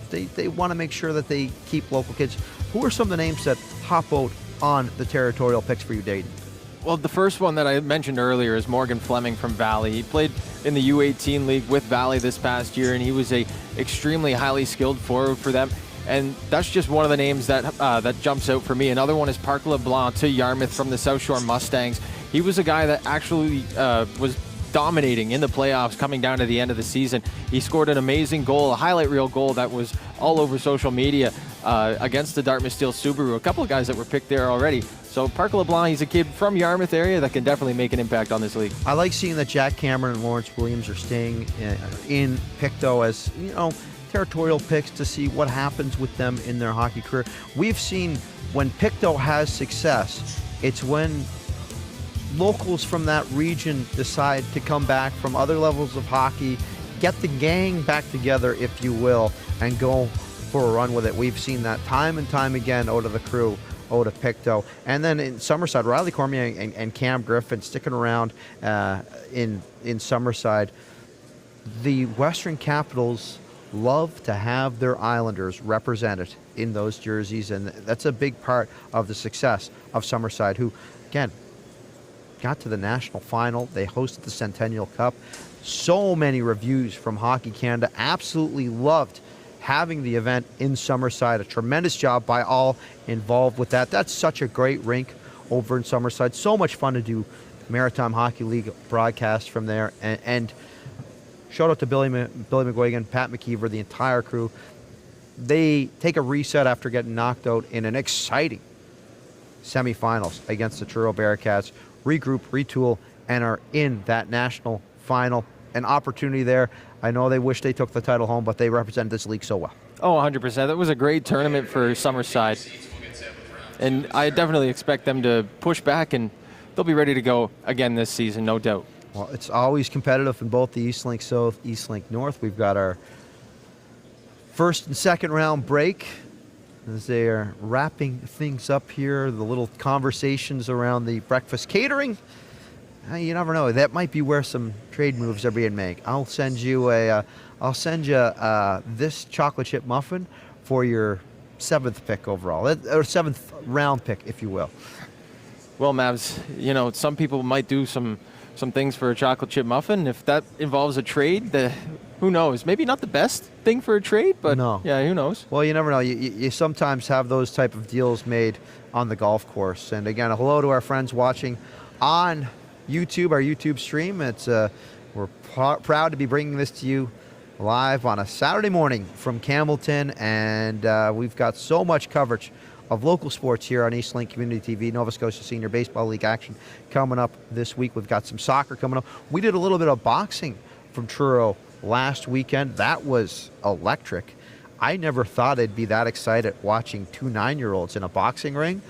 B: they want to make sure that they keep local kids. Who are some of the names that hop out on the territorial picks for you, Dayton?
C: Well, the first one that I mentioned earlier is Morgan Fleming from Valley. He played in the U18 league with Valley this past year, and he was a extremely highly skilled forward for them. And that's just one of the names that that jumps out for me. Another one is Park LeBlanc to Yarmouth from the South Shore Mustangs. He was a guy that actually was dominating in the playoffs coming down to the end of the season. He scored an amazing goal, a highlight reel goal that was all over social media against the Dartmouth Steel Subaru. A couple of guys that were picked there already. So Park LeBlanc, he's a kid from Yarmouth area that can definitely make an impact on this league.
B: I like seeing that Jack Cameron and Lawrence Williams are staying in Pictou as, territorial picks to see what happens with them in their hockey career. We've seen when Pictou has success, it's when locals from that region decide to come back from other levels of hockey, get the gang back together, if you will, and go for a run with it. We've seen that time and time again out of the crew, out of Pictou. And then in Summerside, Riley Cormier and Cam Griffin sticking around in Summerside. The Western Capitals love to have their Islanders represented in those jerseys, and that's a big part of the success of Summerside, who, again, got to the national final. They hosted the Centennial Cup. So many reviews from Hockey Canada. Absolutely loved having the event in Summerside. A tremendous job by all involved with that. That's such a great rink over in Summerside. So much fun to do Maritime Hockey League broadcast from there. And shout out to Billy McGuigan, Pat McKeever, the entire crew. They take a reset after getting knocked out in an exciting semifinals against the Truro Bearcats. Regroup, retool, and are in that national final. An opportunity there. I know they wish they took the title home, but they represent this league so well.
C: Oh, 100%. That was a great tournament for Summerside. And I definitely expect them to push back, and they'll be ready to go again this season, no doubt.
B: Well, it's always competitive in both the Eastlink South, Eastlink North. We've got our first and second round break as they are wrapping things up here. The little conversations around the breakfast catering. You never know. That might be where some trade moves are being made. I'll send you this chocolate chip muffin for your 7th pick overall, or 7th round pick, if you will.
C: Well, Mavs, some people might do some things for a chocolate chip muffin. If that involves a trade, who knows? Maybe not the best thing for a trade, but no. Yeah, who knows?
B: Well, you never know. You sometimes have those type of deals made on the golf course. And again, hello to our friends watching on YouTube, our YouTube stream. We're proud to be bringing this to you live on a Saturday morning from Campbellton, and we've got so much coverage of local sports here on Eastlink Community TV. Nova Scotia Senior Baseball League action coming up this week. We've got some soccer coming up. We did a little bit of boxing from Truro last weekend. That was electric. I never thought I'd be that excited watching 2 9-year-olds in a boxing ring.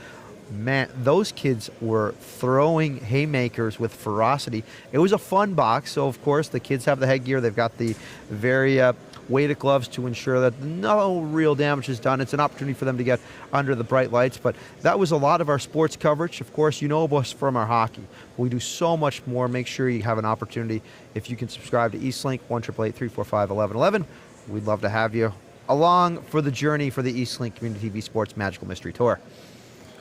B: Man, those kids were throwing haymakers with ferocity. It was a fun box, so of course the kids have the headgear. They've got the very weighted gloves to ensure that no real damage is done. It's an opportunity for them to get under the bright lights, but that was a lot of our sports coverage. Of course, you know us from our hockey. We do so much more. Make sure you have an opportunity. If you can subscribe to Eastlink, 1-888-345-1111. We'd love to have you along for the journey for the Eastlink Community TV Sports Magical Mystery Tour.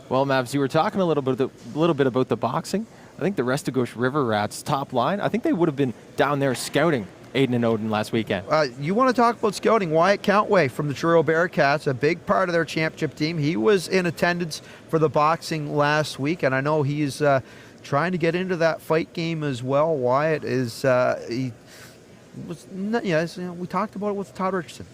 C: Well, Mavs, you were talking a little bit about the boxing. I think the Restigouche River Rats top line, I think they would have been down there scouting Aiden and Odin last weekend.
B: You want to talk about scouting? Wyatt Countway from the Truro Bearcats, a big part of their championship team. He was in attendance for the boxing last week, and I know he's trying to get into that fight game as well. Wyatt is, we talked about it with Todd Richardson.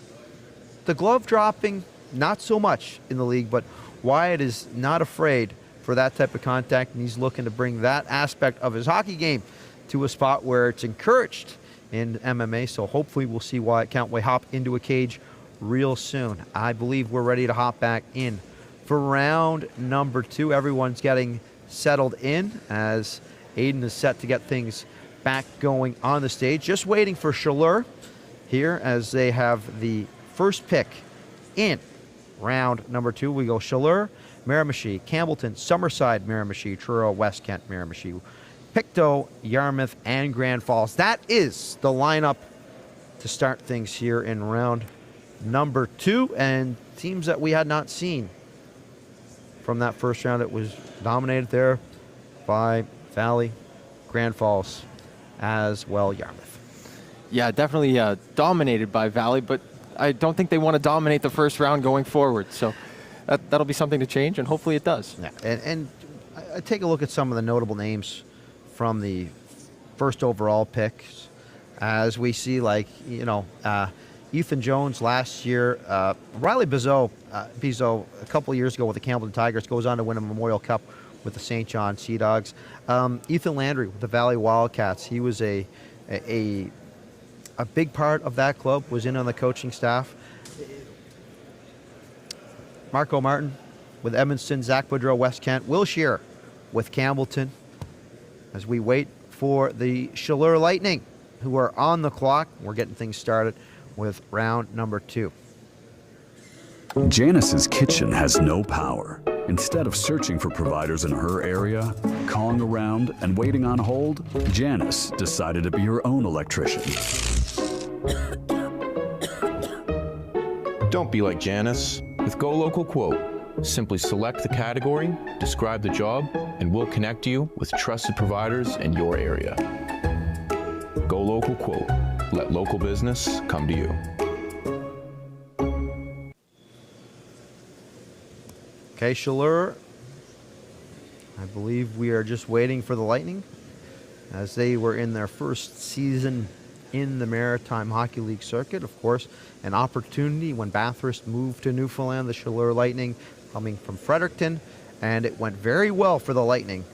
B: The glove dropping, not so much in the league, but Wyatt is not afraid for that type of contact, and he's looking to bring that aspect of his hockey game to a spot where it's encouraged in MMA. So hopefully we'll see Wyatt Countway hop into a cage real soon. I believe we're ready to hop back in for round number 2. Everyone's getting settled in as Aiden is set to get things back going on the stage. Just waiting for Chaleur here as they have the first pick in round number 2. We go Chaleur, Miramichi, Campbellton, Summerside, Miramichi, Truro, West Kent, Miramichi, Pictou, Yarmouth, and Grand Falls. That is the lineup to start things here in round number 2, and teams that we had not seen from that first round. It was dominated there by Valley, Grand Falls, as well Yarmouth.
C: Yeah, definitely dominated by Valley, but I don't think they want to dominate the first round going forward. So that'll be something to change, and hopefully it does.
B: Yeah, and take a look at some of the notable names from the first overall picks, as we see, like, Ethan Jones last year, Riley Bizot a couple of years ago with the Campbellton Tigers, goes on to win a Memorial Cup with the St. John Sea Dogs. Ethan Landry with the Valley Wildcats, he was a big part of that club, was in on the coaching staff. Marco Martin with Edmundston, Zach Boudreau, West Kent, Will Shearer with Campbellton, as we wait for the Chaleur Lightning, who are on the clock. We're getting things started with round number 2.
K: Janice's kitchen has no power. Instead of searching for providers in her area, calling around, and waiting on hold, Janice decided to be her own electrician.
M: Don't be like Janice. With Go Local Quote, simply select the category, describe the job, and we'll connect you with trusted providers in your area. Go Local Quote. Let local business come to you.
B: Okay, Chaleur, I believe we are just waiting for the Lightning, as they were in their first season in the Maritime Hockey League circuit. Of course, an opportunity when Bathurst moved to Newfoundland, the Chaleur Lightning coming from Fredericton, and it went very well for the Lightning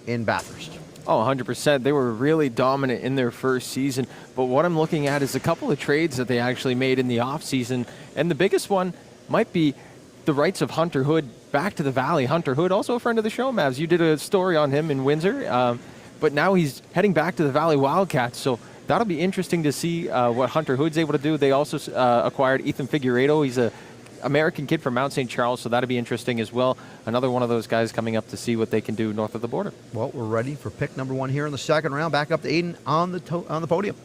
B: in Bathurst.
C: Oh, 100%. They were really dominant in their first season. But what I'm looking at is a couple of trades that they actually made in the offseason. And the biggest one might be the rights of Hunter Hood back to the Valley. Hunter Hood, also a friend of the show, Mavs. You did a story on him in Windsor. But now he's heading back to the Valley Wildcats. So that'll be interesting to see what Hunter Hood's able to do. They also acquired Ethan Figueiredo. He's a American kid from Mount St. Charles, so that'll be interesting as well. Another one of those guys coming up to see what they can do north of the border.
B: Well, we're ready for pick number 1 here in the second round. Back up to Aiden on the podium.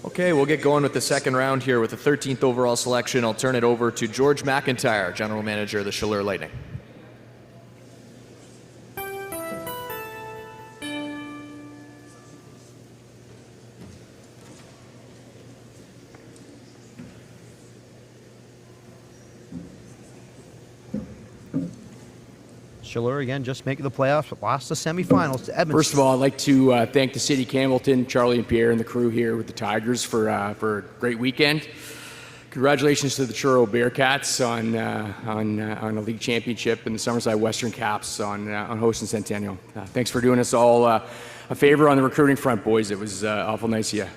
D: Okay, we'll get going with the second round here with the 13th overall selection. I'll turn it over to George McIntyre, General Manager of the Chaleur Lightning.
B: Chaleur again just making the playoffs, but lost the semifinals to Edmonton.
N: First of all, I'd like to thank the city of Campbellton, Charlie and Pierre, and the crew here with the Tigers for a great weekend. Congratulations to the Truro Bearcats on a league championship, and the Summerside Western Caps on hosting Centennial. Thanks for doing us all a favor on the recruiting front, boys. It was awful nice of you.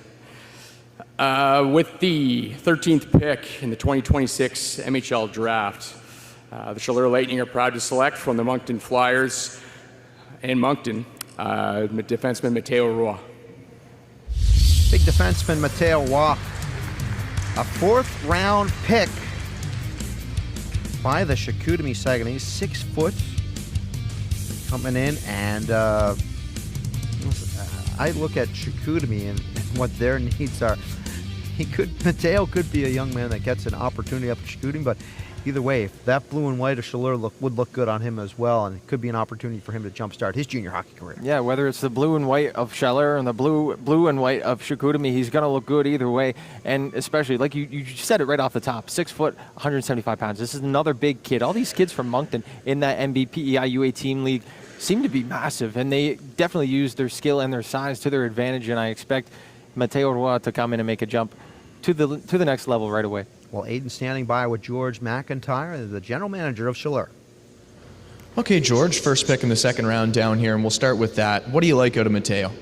N: With the 13th pick in the 2026 MHL Draft, the Chaleur Lightning are proud to select from the Moncton Flyers and Moncton, defenseman Mateo Roy.
B: Big defenseman Mateo Roy, a 4th round pick by the Chicoutimi Saguenay. 6 foot coming in, and I look at Chicoutimi and what their needs are. Mateo could be a young man that gets an opportunity up at Chicoutimi, but either way, if that blue and white of Chaleur would look good on him as well, and it could be an opportunity for him to jumpstart his junior hockey career.
C: Yeah, whether it's the blue and white of Chaleur and the blue and white of Chicoutimi, he's going to look good either way. And especially, like you said it right off the top, 6 foot, 175 pounds. This is another big kid. All these kids from Moncton in that MBPEI UA team league seem to be massive, and they definitely use their skill and their size to their advantage, and I expect Mateo Roy to come in and make a jump to the next level right away.
B: Well, Aiden standing by with George McIntyre, the general manager of Chaleur.
D: Okay, George, first pick in the second round down here, and we'll start with that. What do you like out of Mateo?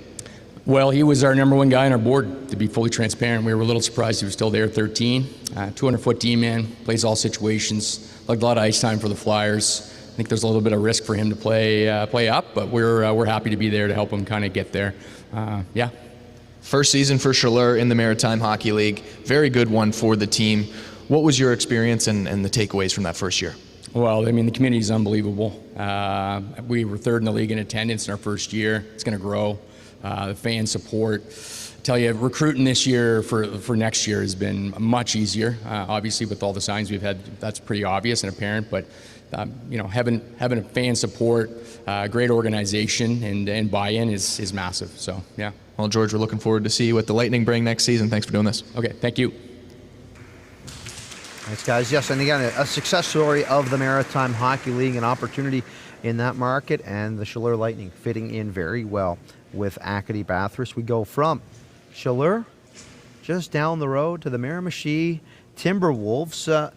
N: Well, he was our number 1 guy on our board, to be fully transparent. We were a little surprised he was still there at 13. 200-foot D-man, plays all situations, like a lot of ice time for the Flyers. I think there's a little bit of risk for him to play up, but we're happy to be there to help him kind of get there. Yeah.
D: First season for Chaleur in the Maritime Hockey League. Very good one for the team. What was your experience and the takeaways from that first year?
N: Well, I mean, the community is unbelievable. We were 3rd in the league in attendance in our first year. It's going to grow. The fan support tell you, recruiting this year for next year has been much easier. Obviously, with all the signs we've had, that's pretty obvious and apparent. But having a fan support, great organization, and buy-in is massive. So yeah.
D: Well, George, we're looking forward to see what the Lightning bring next season. Thanks for doing this.
N: Okay, thank you.
B: Thanks, guys. Yes, and again, a success story of the Maritime Hockey League, an opportunity in that market, and the Chaleur Lightning fitting in very well with Acadie Bathurst. We go from Chaleur just down the road to the Miramichi Timberwolves.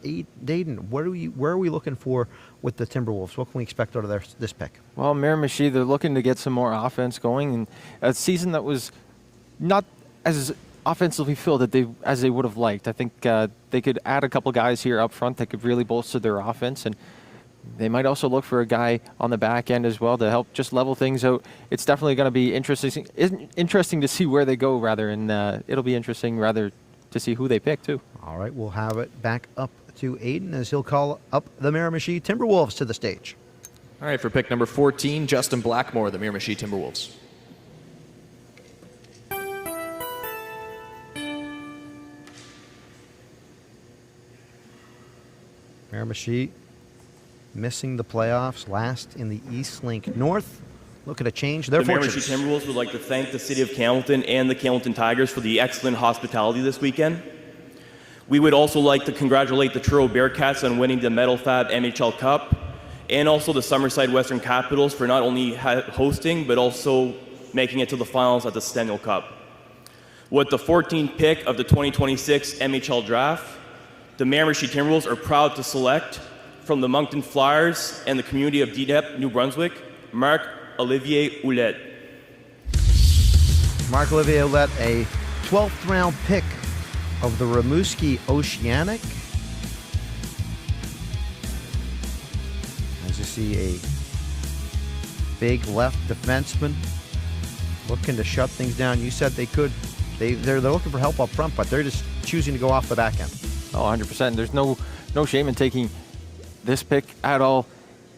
B: Dayton, where are we looking for with the Timberwolves? What can we expect out of this pick?
C: Well, Miramichi, they're looking to get some more offense going, and a season that was not as offensively filled as they would have liked. I think they could add a couple guys here up front that could really bolster their offense, and they might also look for a guy on the back end as well to help just level things out. It's definitely going to be interesting to see where they go, rather, and it'll be interesting rather to see who they pick too.
B: All right, we'll have it back up to Aiden as he'll call up the Miramichi Timberwolves to the stage.
M: All right, for pick number 14, Justin Blackmore, the Miramichi Timberwolves.
B: Miramichi missing the playoffs, last in the Eastlink North. Looking to change their fortunes.
E: The Miramichi Timberwolves would like to thank the City of Campbellton and the Campbellton Tigers for the excellent hospitality this weekend. We would also like to congratulate the Truro Bearcats on winning the Metal Fab MHL Cup, and also the Summerside Western Capitals for not only hosting, but also making it to the finals at the Stennial Cup. With the 14th pick of the 2026 MHL Draft, the Miramichi Timberwolves are proud to select from the Moncton Flyers and the community of Dieppe, New Brunswick, Marc-Olivier Ouellette.
B: Marc-Olivier Ouellette, a 12th round pick of the Rimouski Oceanic. As you see, a big left defenseman looking to shut things down. You said they could. They're looking for help up front, but they're just choosing to go off the back end.
C: Oh, 100%. There's no shame in taking this pick at all.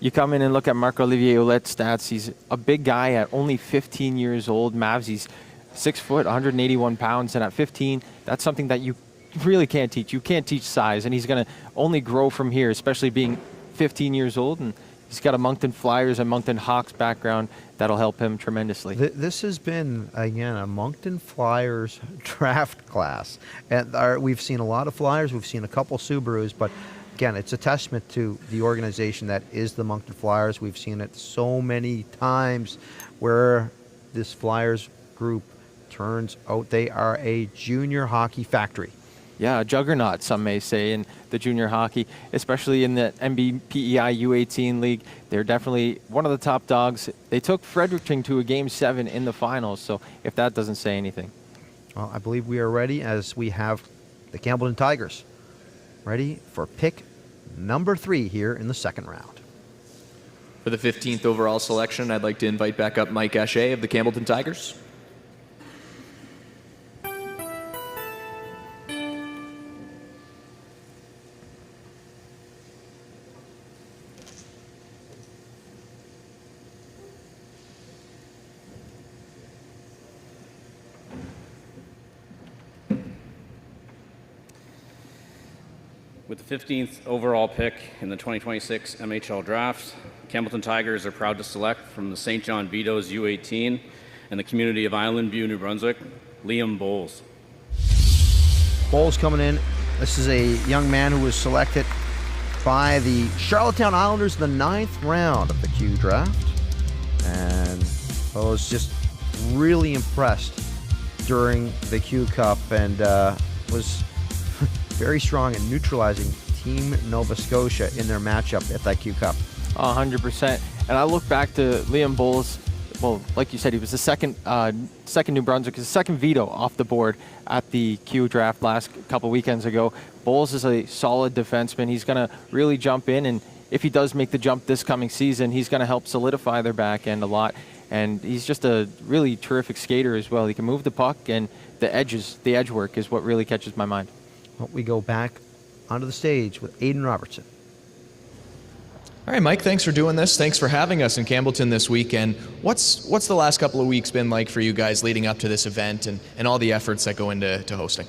C: You come in and look at Marc-Olivier Ouellette's stats. He's a big guy at only 15 years old. Mavs, he's 6 foot, 181 pounds, and at 15, that's something that you really can't teach. You can't teach size, and he's going to only grow from here, especially being 15 years old, and he's got a Moncton Flyers and Moncton Hawks background that'll help him tremendously.
B: This has been, again, a Moncton Flyers draft class. And we've seen a lot of Flyers, we've seen a couple Subarus, but again, it's a testament to the organization that is the Moncton Flyers. We've seen it so many times where this Flyers group turns out they are a junior hockey factory.
C: Yeah, a juggernaut, some may say, in the junior hockey, especially in the NBPEI U18 league. They're definitely one of the top dogs. They took Fredericton to a Game 7 in the finals, so if that doesn't say anything.
B: Well, I believe we are ready as we have the Campbellton Tigers ready for pick number 3 here in the second round.
M: For the 15th overall selection, I'd like to invite back up Mike Ashe of the Campbellton Tigers.
T: With the 15th overall pick in the 2026 MHL Draft, Campbellton Tigers are proud to select from the St. John Vito's U18 and the community of Island View, New Brunswick, Liam Bowles.
B: Bowles coming in. This is a young man who was selected by the Charlottetown Islanders in the 9th round of the Q Draft. And I was just really impressed during the Q Cup and was very strong in neutralizing Team Nova Scotia in their matchup at that Q Cup.
C: 100%. And I look back to Liam Bowles. Well, like you said, he was the second New Brunswick, his second veto off the board at the Q Draft last couple weekends ago. Bowles is a solid defenseman. He's going to really jump in, and if he does make the jump this coming season, he's going to help solidify their back end a lot. And he's just a really terrific skater as well. He can move the puck, and the edge work is what really catches my mind.
B: Well, we go back onto the stage with Aiden Robertson.
D: All right, Mike, thanks for doing this. Thanks for having us in Campbellton this weekend. What's the last couple of weeks been like for you guys leading up to this event and all the efforts that go into hosting?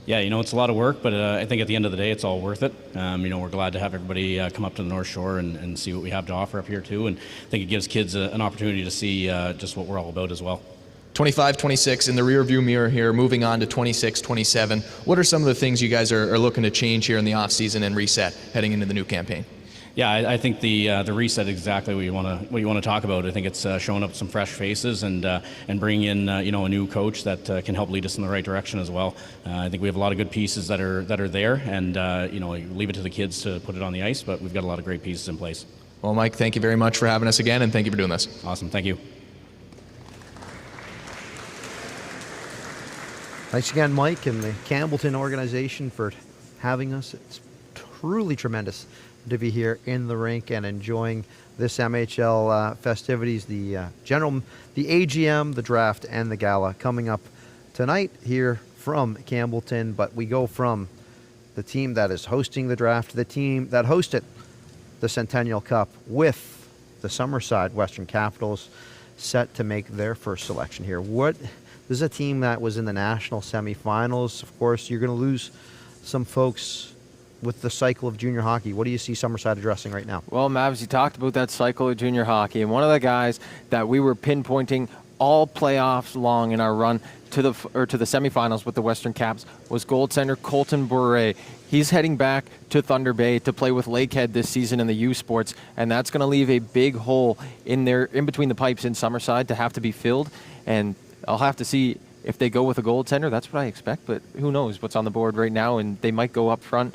T: Yeah, it's a lot of work, but I think at the end of the day, it's all worth it. We're glad to have everybody come up to the North Shore and see what we have to offer up here too, and I think it gives kids an opportunity to see just what we're all about as well.
D: 25, 26 in the rearview mirror here, moving on to 26, 27. What are some of the things you guys are looking to change here in the offseason and reset heading into the new campaign?
T: Yeah, I think the reset is exactly what you want to talk about. I think it's showing up some fresh faces and bringing in a new coach that can help lead us in the right direction as well. I think we have a lot of good pieces that are there, and leave it to the kids to put it on the ice. But we've got a lot of great pieces in place.
D: Well, Mike, thank you very much for having us again, and thank you for doing this.
T: Awesome, thank you.
B: Thanks again, Mike, and the Campbellton organization for having us. It's truly tremendous to be here in the rink and enjoying this MHL festivities, the AGM, the draft, and the gala coming up tonight here from Campbellton. But we go from the team that is hosting the draft to the team that hosted the Centennial Cup with the Summerside Western Capitals set to make their first selection here. This is a team that was in the national semifinals. Of course, you're going to lose some folks with the cycle of junior hockey. What do you see Summerside addressing right now?
C: Well, Mavs, you talked about that cycle of junior hockey, and one of the guys that we were pinpointing all playoffs long in our run to the semifinals with the Western Caps was goaltender Colton Bourret. He's heading back to Thunder Bay to play with Lakehead this season in the U Sports, and that's going to leave a big hole in between the pipes in Summerside to have to be filled. And I'll have to see if they go with a goaltender. That's what I expect, but who knows what's on the board right now, and they might go up front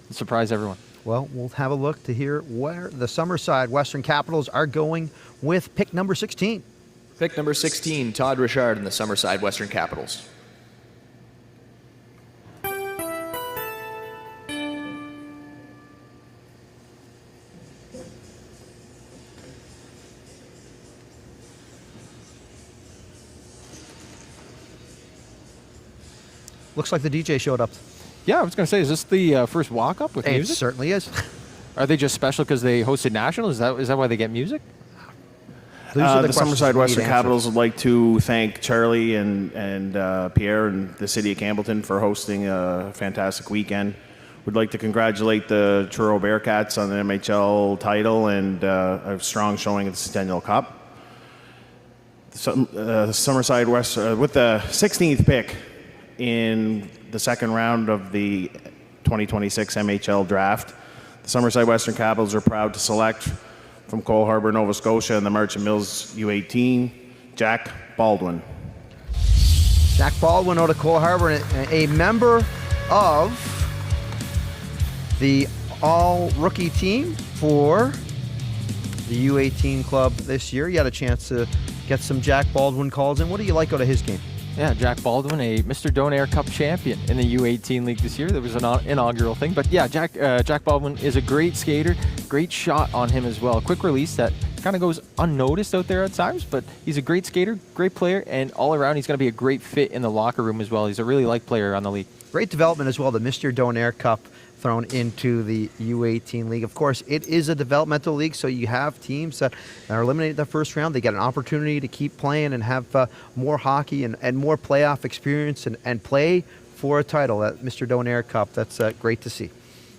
C: and surprise everyone.
B: Well, we'll have a look to hear where the Summerside Western Capitals are going with pick number 16.
D: Pick number 16, Todd Richard and the Summerside Western Capitals.
B: Looks like the DJ showed up.
C: Yeah, I was going to say, is this the first walk-up with music?
B: It certainly is.
C: Are they just special because they hosted National? Is that why they get music?
O: The Summerside Western Capitals would like to thank Charlie and Pierre and the city of Campbellton for hosting a fantastic weekend. We'd like to congratulate the Truro Bearcats on the MHL title and a strong showing at the Centennial Cup. Summerside West with the 16th pick in the second round of the 2026 MHL Draft. The Summerside Western Capitals are proud to select from Cole Harbour, Nova Scotia, and the Merchant Mills U18, Jack Baldwin.
B: Jack Baldwin out of Cole Harbour, a member of the all-rookie team for the U18 club this year. You had a chance to get some Jack Baldwin calls in. What do you like out of his game?
C: Yeah, Jack Baldwin, a Mr. Donaire Cup champion in the U18 League this year. That was an inaugural thing. But yeah, Jack Baldwin is a great skater. Great shot on him as well. Quick release that kind of goes unnoticed out there at times, but he's a great skater, great player, and all around he's going to be a great fit in the locker room as well. He's a really liked player on the league.
B: Great development as well, the Mr. Donaire Cup thrown into the U18 League. Of course, it is a developmental league, so you have teams that are eliminated the first round. They get an opportunity to keep playing and have more hockey and more playoff experience and play for a title at Mr. Donaire Cup. That's great to see.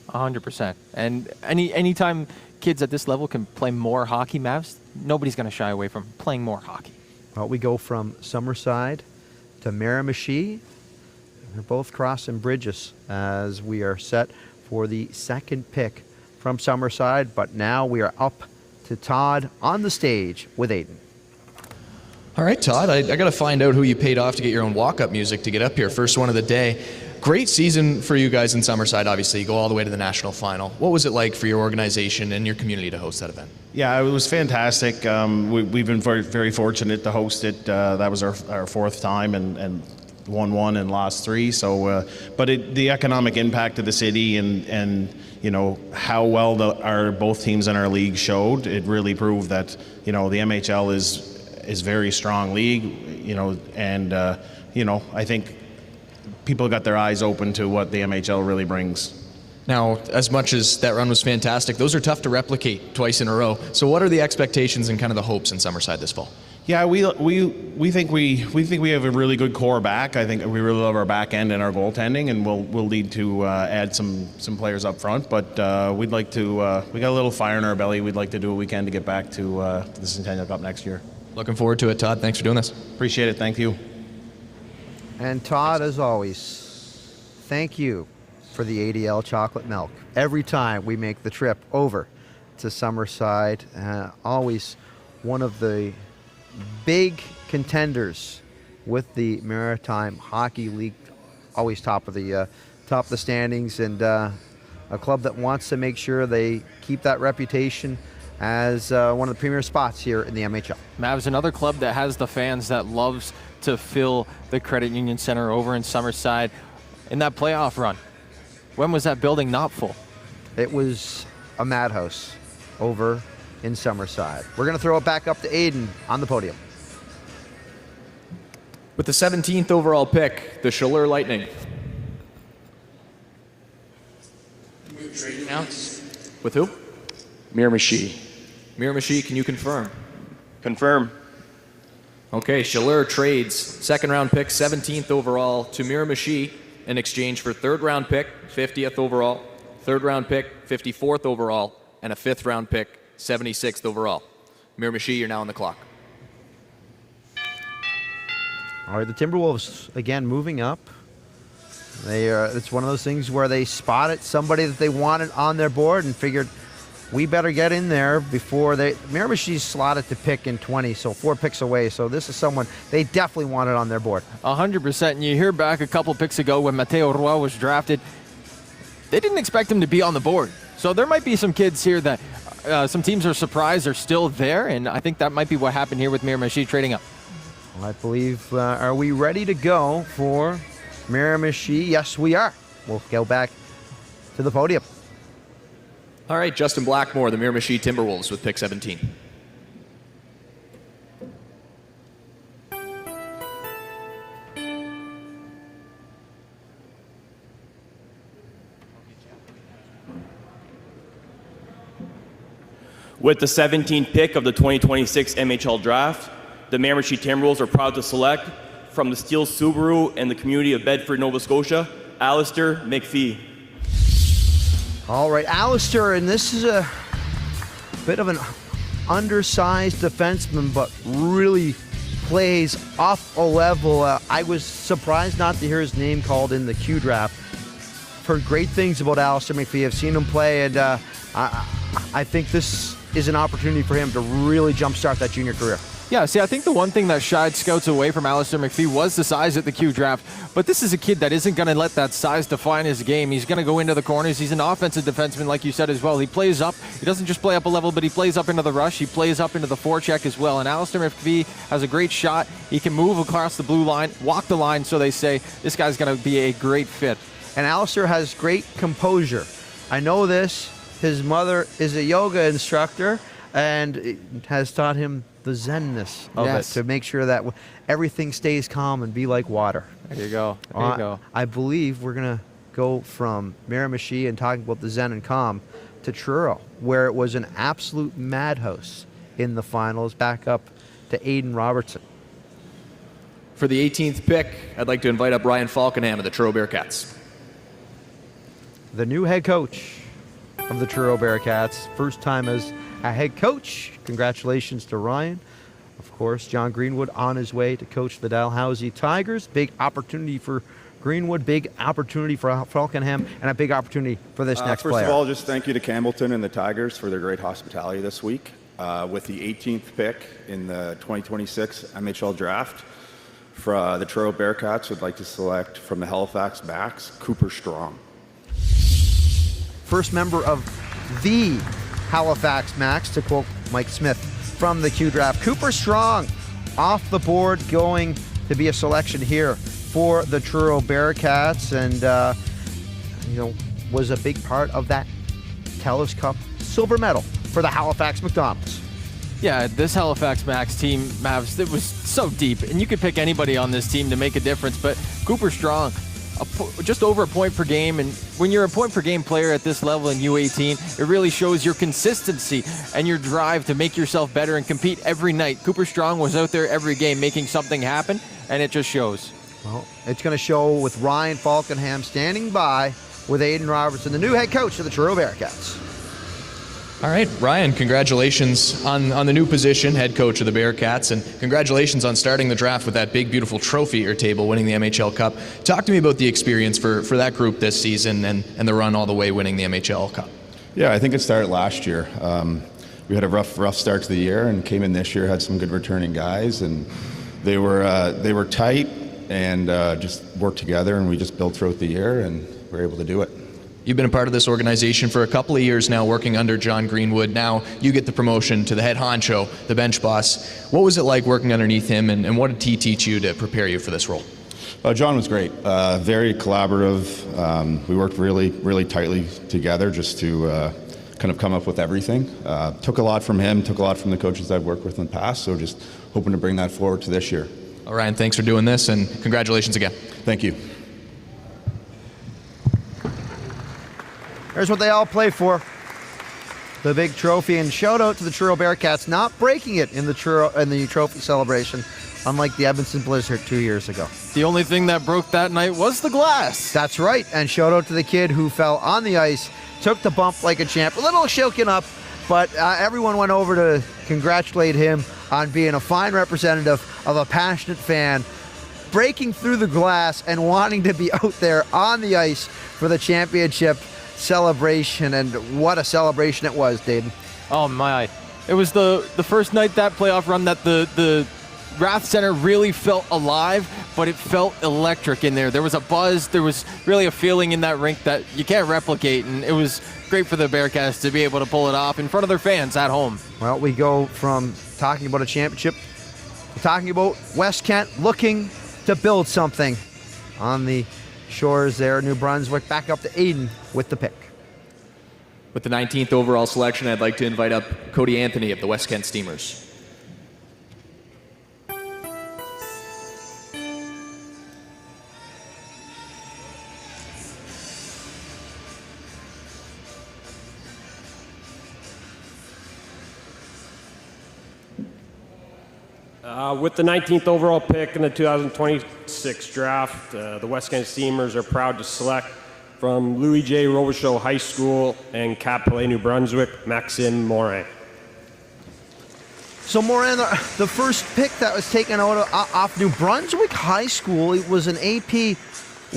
C: 100%. And anytime kids at this level can play more hockey, Mavs, nobody's going to shy away from playing more hockey.
B: Well, we go from Summerside to Miramichi. They're both crossing bridges as we are set for the second pick from Summerside, but now we are up to Todd on the stage with Aiden.
D: All right, Todd, I got to find out who you paid off to get your own walk-up music to get up here. First one of the day. Great season for you guys in Summerside, obviously. You go all the way to the national final. What was it like for your organization and your community to host that event?
O: Yeah, it was fantastic. We've been very, very fortunate to host it. That was our fourth time and won one and lost three. So, but the economic impact of the city and you know how well our both teams in our league showed, it really proved that the MHL is very strong league. And I think people got their eyes open to what the MHL really brings.
D: Now, as much as that run was fantastic, those are tough to replicate twice in a row. So what are the expectations and kind of the hopes in Summerside this fall?
O: Yeah, we think we have a really good core back. I think we really love our back end and our goaltending, and we'll need to add some players up front. But we'd like to. We got a little fire in our belly. We'd like to do what we can to get back to the Centennial Cup next year.
D: Looking forward to it, Todd. Thanks for doing this.
O: Appreciate it. Thank you.
B: And Todd, as always, thank you for the ADL chocolate milk. Every time we make the trip over to Summerside, always one of the big contenders with the Maritime Hockey League, always top of the standings, and a club that wants to make sure they keep that reputation as one of the premier spots here in the MHL.
C: Mavs, another club that has the fans that loves to fill the Credit Union Center over in Summerside. In that playoff run, when was that building not full?
B: It was a madhouse over in Summerside. We're going to throw it back up to Aiden on the podium.
D: With the 17th overall pick, the Chaleur Lightning.
N: Now?
D: With who?
N: Miramichi.
D: Miramichi, can you confirm?
E: Confirm.
D: Okay, Chaleur trades second round pick, 17th overall to Miramichi in exchange for third round pick, 50th overall, third round pick, 54th overall, and a fifth round pick, 76th overall. Miramichi, you're now on the clock.
B: All right, the Timberwolves again moving up. It's one of those things where they spotted somebody that they wanted on their board and figured we better get in there before Miramichi's slotted to pick in 20, so 4 picks away. So this is someone they definitely wanted on their board.
C: 100%. And you hear back a couple picks ago when Mateo Roy was drafted, they didn't expect him to be on the board. So there might be some kids here that some teams are surprised are still there, and I think that might be what happened here with Miramichi trading up.
B: I believe, are we ready to go for Miramichi? Yes, we are. We'll go back to the podium.
D: All right, Justin Blackmore, the Miramichi Timberwolves with pick 17.
E: With the 17th pick of the 2026 MHL Draft, the Miramichi Timberwolves are proud to select from the Steel Subaru and the community of Bedford, Nova Scotia, Alistair McPhee.
B: All right, Alistair, and this is a bit of an undersized defenseman, but really plays off a level. I was surprised not to hear his name called in the Q Draft. Heard great things about Alistair McPhee. I've seen him play, and I think this is an opportunity for him to really jumpstart that junior career.
C: Yeah, see, I think the one thing that shied scouts away from Alistair McPhee was the size at the Q Draft, but this is a kid that isn't going to let that size define his game. He's going to go into the corners. He's an offensive defenseman, like you said as well. He plays up. He doesn't just play up a level, but he plays up into the rush. He plays up into the forecheck as well, and Alistair McPhee has a great shot. He can move across the blue line, walk the line, so they say this guy's going to be a great fit.
B: And Alistair has great composure. I know this. His mother is a yoga instructor and has taught him the zenness of it to make sure that everything stays calm and be like water.
C: There you go. There you go.
B: I believe we're going to go from Miramichi and talking about the zen and calm to Truro, where it was an absolute madhouse in the finals, back up to Aiden Robertson.
D: For the 18th pick, I'd like to invite up Ryan Falkenham of the Truro Bearcats.
B: The new head coach of the Truro Bearcats, first time as a head coach. Congratulations to Ryan. Of course, John Greenwood on his way to coach the Dalhousie Tigers. Big opportunity for Greenwood, big opportunity for Falkenham, and a big opportunity for this next player.
F: First of all, just thank you to Campbellton and the Tigers for their great hospitality this week. With the 18th pick in the 2026 MHL Draft, for the Truro Bearcats would like to select from the Halifax backs, Cooper Strong.
B: First member of the Halifax Max, to quote Mike Smith from the Q Draft. Cooper Strong off the board, going to be a selection here for the Truro Bearcats, and was a big part of that TELUS Cup silver medal for the Halifax McDonald's.
C: Yeah, this Halifax Max team, Mavs, it was so deep, and you could pick anybody on this team to make a difference, but Cooper Strong, just over a point per game. And when you're a point per game player at this level in U18, it really shows your consistency and your drive to make yourself better and compete every night. Cooper Strong was out there every game making something happen, and it just shows.
B: Well, it's going to show with Ryan Falkenham standing by with Aiden Robertson, the new head coach of the Truro Bearcats.
D: All right, Ryan, congratulations on the new position, head coach of the Bearcats, and congratulations on starting the draft with that big, beautiful trophy at your table, winning the MHL Cup. Talk to me about the experience for that group this season and the run all the way winning the MHL Cup.
F: Yeah, I think it started last year. We had a rough start to the year and came in this year, had some good returning guys, and they were tight and just worked together, and we just built throughout the year, and we were able to do it.
D: You've been a part of this organization for a couple of years now, working under John Greenwood. Now you get the promotion to the head honcho, the bench boss. What was it like working underneath him, and what did he teach you to prepare you for this role?
F: John was great, very collaborative. We worked really tightly together just to kind of come up with everything. Took a lot from him, took a lot from the coaches I've worked with in the past, so just hoping to bring that forward to this year.
D: All right, thanks for doing this, and congratulations again.
F: Thank you.
B: Here's what they all play for. The big trophy, and shout out to the Truro Bearcats not breaking it in the trophy celebration, unlike the Edmonton Blizzard 2 years ago.
C: The only thing that broke that night was the glass.
B: That's right, and shout out to the kid who fell on the ice, took the bump like a champ, a little shaken up, but everyone went over to congratulate him on being a fine representative of a passionate fan, breaking through the glass and wanting to be out there on the ice for the championship celebration. And what a celebration it was, Dayton.
C: Oh my. It was the first night that playoff run that the Rath Center really felt alive, but it felt electric in there. There was a buzz, there was really a feeling in that rink that you can't replicate, and it was great for the Bearcats to be able to pull it off in front of their fans at home.
B: Well, we go from talking about a championship to talking about West Kent looking to build something on the shores there, New Brunswick. Back up to Aiden with the pick.
D: With the 19th overall selection, I'd like to invite up Cody Anthony of the West Kent Steamers.
J: With the 19th overall pick in the 2026 draft, the West Kent Steamers are proud to select from Louis J. Robichaud High School and Cap Pelé, New Brunswick, Maxime Morin.
B: So Morin, the first pick that was taken out off New Brunswick High School, it was an AP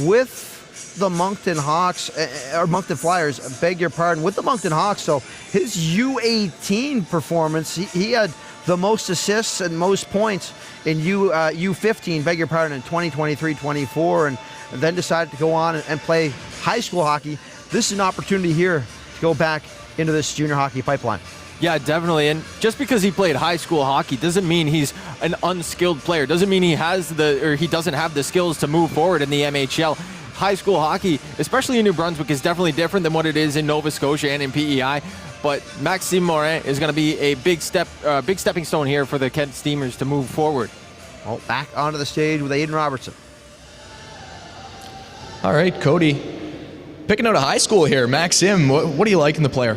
B: with the Moncton Hawks, or Moncton Flyers, beg your pardon, with the Moncton Hawks. So his U18 performance, he had the most assists and most points in U15, beg your pardon, in 2023-24, and then decided to go on and play high school hockey. This is an opportunity here to go back into this junior hockey pipeline.
C: Yeah, definitely. And just because he played high school hockey doesn't mean he's an unskilled player. Doesn't mean he doesn't have the skills to move forward in the MHL. High school hockey, especially in New Brunswick, is definitely different than what it is in Nova Scotia and in PEI. But Maxime Morin is going to be a big stepping stone here for the Kent Steamers to move forward.
B: Well, back onto the stage with Aiden Robertson.
D: All right, Cody, picking out a high school here. Maxime, what do you like in the player?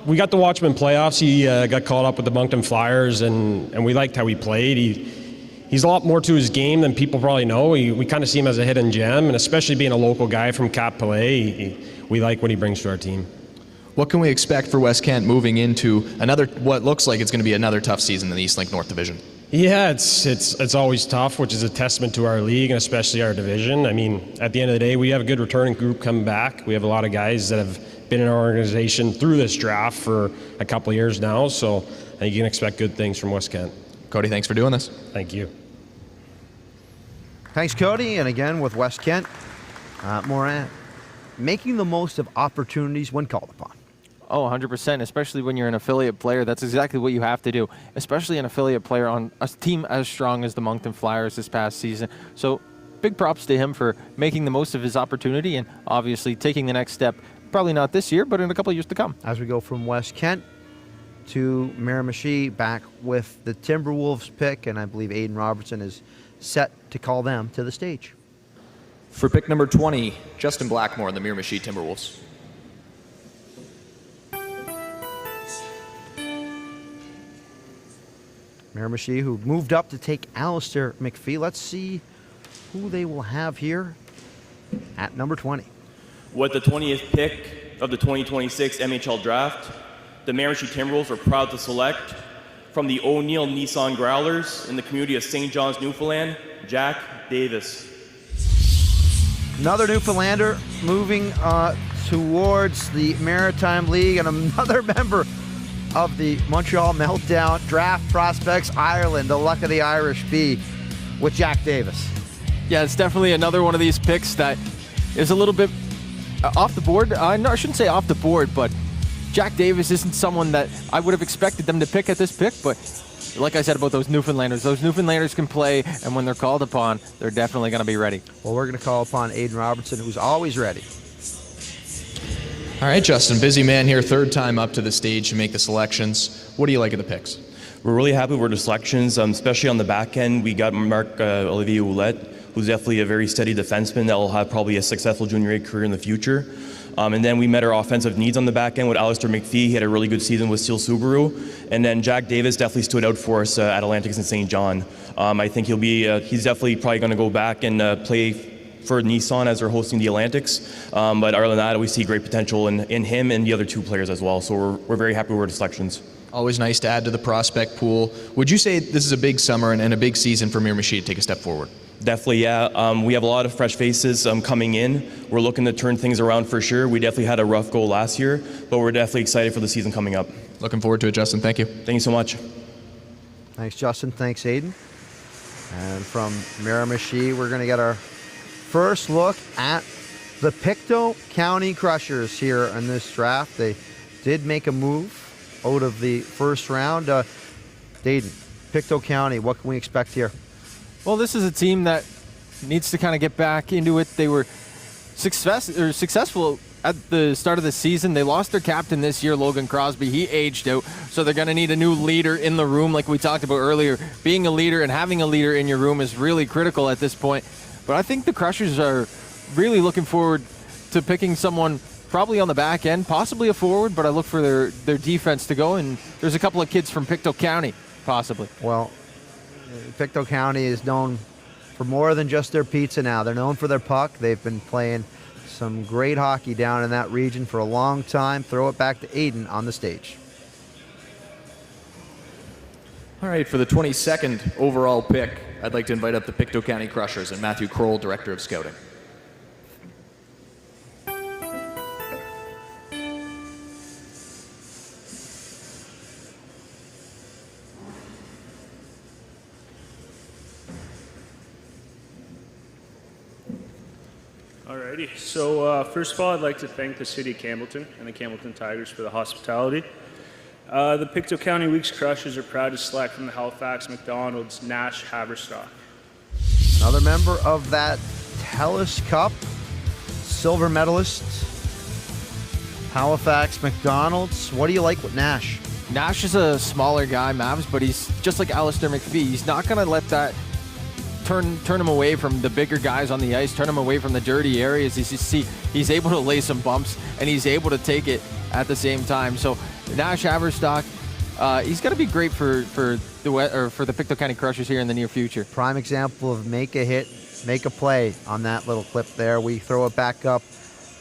J: We got to watch him in playoffs. He got called up with the Moncton Flyers, and we liked how he played. He's a lot more to his game than people probably know. We kind of see him as a hidden gem, and especially being a local guy from Cap Pelé, we like what he brings to our team.
D: What can we expect for West Kent moving into what looks like it's going to be another tough season in the Eastlink North Division?
J: Yeah, it's always tough, which is a testament to our league and especially our division. I mean, at the end of the day, we have a good returning group coming back. We have a lot of guys that have been in our organization through this draft for a couple of years now, so I think you can expect good things from West Kent.
D: Cody, thanks for doing this.
J: Thank you.
B: Thanks, Cody. And again, with West Kent, Morin making the most of opportunities when called upon.
C: Oh, 100%, especially when you're an affiliate player. That's exactly what you have to do, especially an affiliate player on a team as strong as the Moncton Flyers this past season. So big props to him for making the most of his opportunity and obviously taking the next step, probably not this year, but in a couple of years to come.
B: As we go from West Kent to Miramichi, back with the Timberwolves pick, and I believe Aiden Robertson is set to call them to the stage.
P: For pick number 20, Justin Blackmore and the Miramichi Timberwolves.
B: Miramichi, who moved up to take Alistair McPhee. Let's see who they will have here at number 20.
E: With the 20th pick of the 2026 MHL Draft, the Miramichi Timberwolves are proud to select from the O'Neill Nissan Growlers in the community of St. John's, Newfoundland, Jack Davis.
B: Another Newfoundlander moving towards the Maritime League, and another member of the Montreal Meltdown Draft Prospects Ireland, the luck of the Irish be with Jack Davis.
C: Yeah, it's definitely another one of these picks that is a little bit off the board. No, I shouldn't say off the board, but Jack Davis isn't someone that I would have expected them to pick at this pick, but like I said about those Newfoundlanders can play, and when they're called upon, they're definitely going to be ready.
B: Well, we're going to call upon Aiden Robertson, who's always ready.
P: All right, Justin, busy man here, third time up to the stage to make the selections. What do you like of the picks?
E: We're really happy with the selections, especially on the back end. We got Marc-Olivier Ouellette, who's definitely a very steady defenseman that will have probably a successful junior A career in the future. And then we met our offensive needs on the back end with Alistair McPhee. He had a really good season with Steel Subaru. And then Jack Davis definitely stood out for us at Atlantics and St. John. I think he's definitely probably going to go back and play for Nissan as they're hosting the Atlantics. But other than that, we see great potential in him and the other two players as well. So we're very happy with the selections.
P: Always nice to add to the prospect pool. Would you say this is a big summer and a big season for Miramichi to take a step forward?
E: Definitely, yeah. We have a lot of fresh faces coming in. We're looking to turn things around for sure. We definitely had a rough go last year, but we're definitely excited for the season coming up.
P: Looking forward to it, Justin. Thank you.
E: Thank you so much.
B: Thanks, Justin. Thanks, Aiden. And from Miramichi, we're going to get our first look at the Pictou County Crushers here in this draft. They did make a move out of the first round. Dayton, Pictou County, what can we expect here?
C: Well, this is a team that needs to kind of get back into it. They were successful at the start of the season. They lost their captain this year, Logan Crosby. He aged out, so they're going to need a new leader in the room like we talked about earlier. Being a leader and having a leader in your room is really critical at this point. But I think the Crushers are really looking forward to picking someone probably on the back end, possibly a forward, but I look for their defense to go, and there's a couple of kids from Pictou County, possibly.
B: Well, Pictou County is known for more than just their pizza now. They're known for their puck. They've been playing some great hockey down in that region for a long time. Throw it back to Aiden on the stage.
P: All right, for the 22nd overall pick, I'd like to invite up the Pictou County Crushers and Matthew Kroll, Director of Scouting.
H: Alrighty, so first of all, I'd like to thank the City of Campbellton and the Campbellton Tigers for the hospitality. The Pictou County Weeks Crushers are proud to select from the Halifax McDonald's Nash Haverstock.
B: Another member of that Telus Cup, silver medalist, Halifax McDonald's. What do you like with Nash?
C: Nash is a smaller guy, Mavs, but he's just like Alistair McPhee. He's not going to let that turn him away from the bigger guys on the ice, turn him away from the dirty areas. He's able to lay some bumps, and he's able to take it at the same time. So Nash Haverstock, he's going to be great for the Pictou County Crushers here in the near future.
B: Prime example of make a hit, make a play on that little clip there. We throw it back up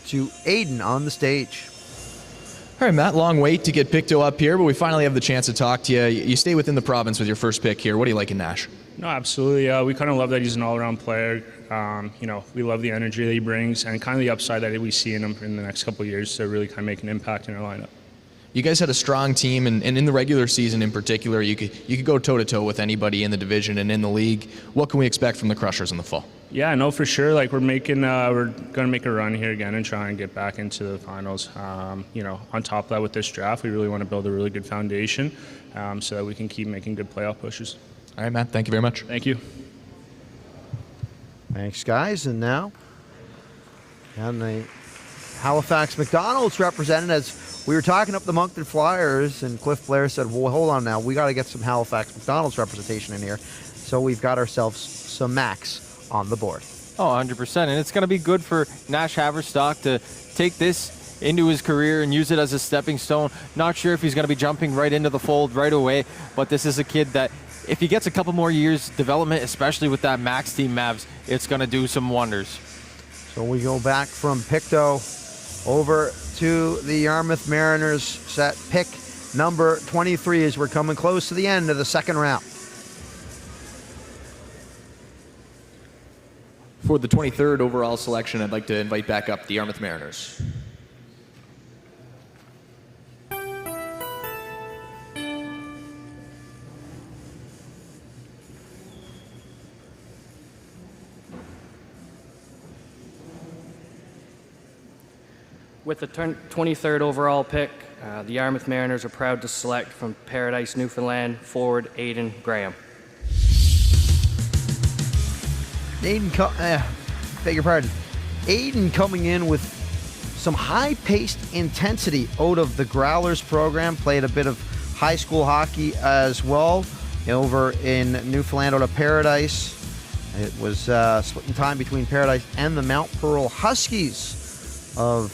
B: to Aiden on the stage.
P: All right, Matt, long wait to get Pictou up here, but we finally have the chance to talk to you. You stay within the province with your first pick here. What do you like in Nash?
H: No, absolutely. We kind of love that he's an all-around player. We love the energy that he brings and kind of the upside that we see in him in the next couple of years to really kind of make an impact in our lineup.
P: You guys had a strong team, and in the regular season in particular, you could go toe-to-toe with anybody in the division and in the league. What can we expect from the Crushers in the fall?
H: Yeah, no, for sure. Like we're going to make a run here again and try and get back into the finals. On top of that, with this draft, we really want to build a really good foundation so that we can keep making good playoff pushes.
P: All right, Matt, thank you very much.
H: Thank you.
B: Thanks, guys. And now, and the Halifax McDonald's representatives. We were talking up the Moncton Flyers, and Cliff Blair said, well, hold on now. We got to get some Halifax McDonald's representation in here. So we've got ourselves some Macs on the board.
C: Oh, 100%. And it's going to be good for Nash Haverstock to take this into his career and use it as a stepping stone. Not sure if he's going to be jumping right into the fold right away, but this is a kid that if he gets a couple more years development, especially with that Max team, Mavs, it's going to do some wonders.
B: So we go back from Pictou over to the Yarmouth Mariners, set pick number 23 as we're coming close to the end of the second round.
P: For the 23rd overall selection, I'd like to invite back up the Yarmouth Mariners.
G: With the 23rd overall pick, the Yarmouth Mariners are proud to select from Paradise, Newfoundland, forward Aidan Graham.
B: Aidan coming in with some high-paced intensity out of the Growlers program, played a bit of high school hockey as well over in Newfoundland out of Paradise. It was splitting time between Paradise and the Mount Pearl Huskies of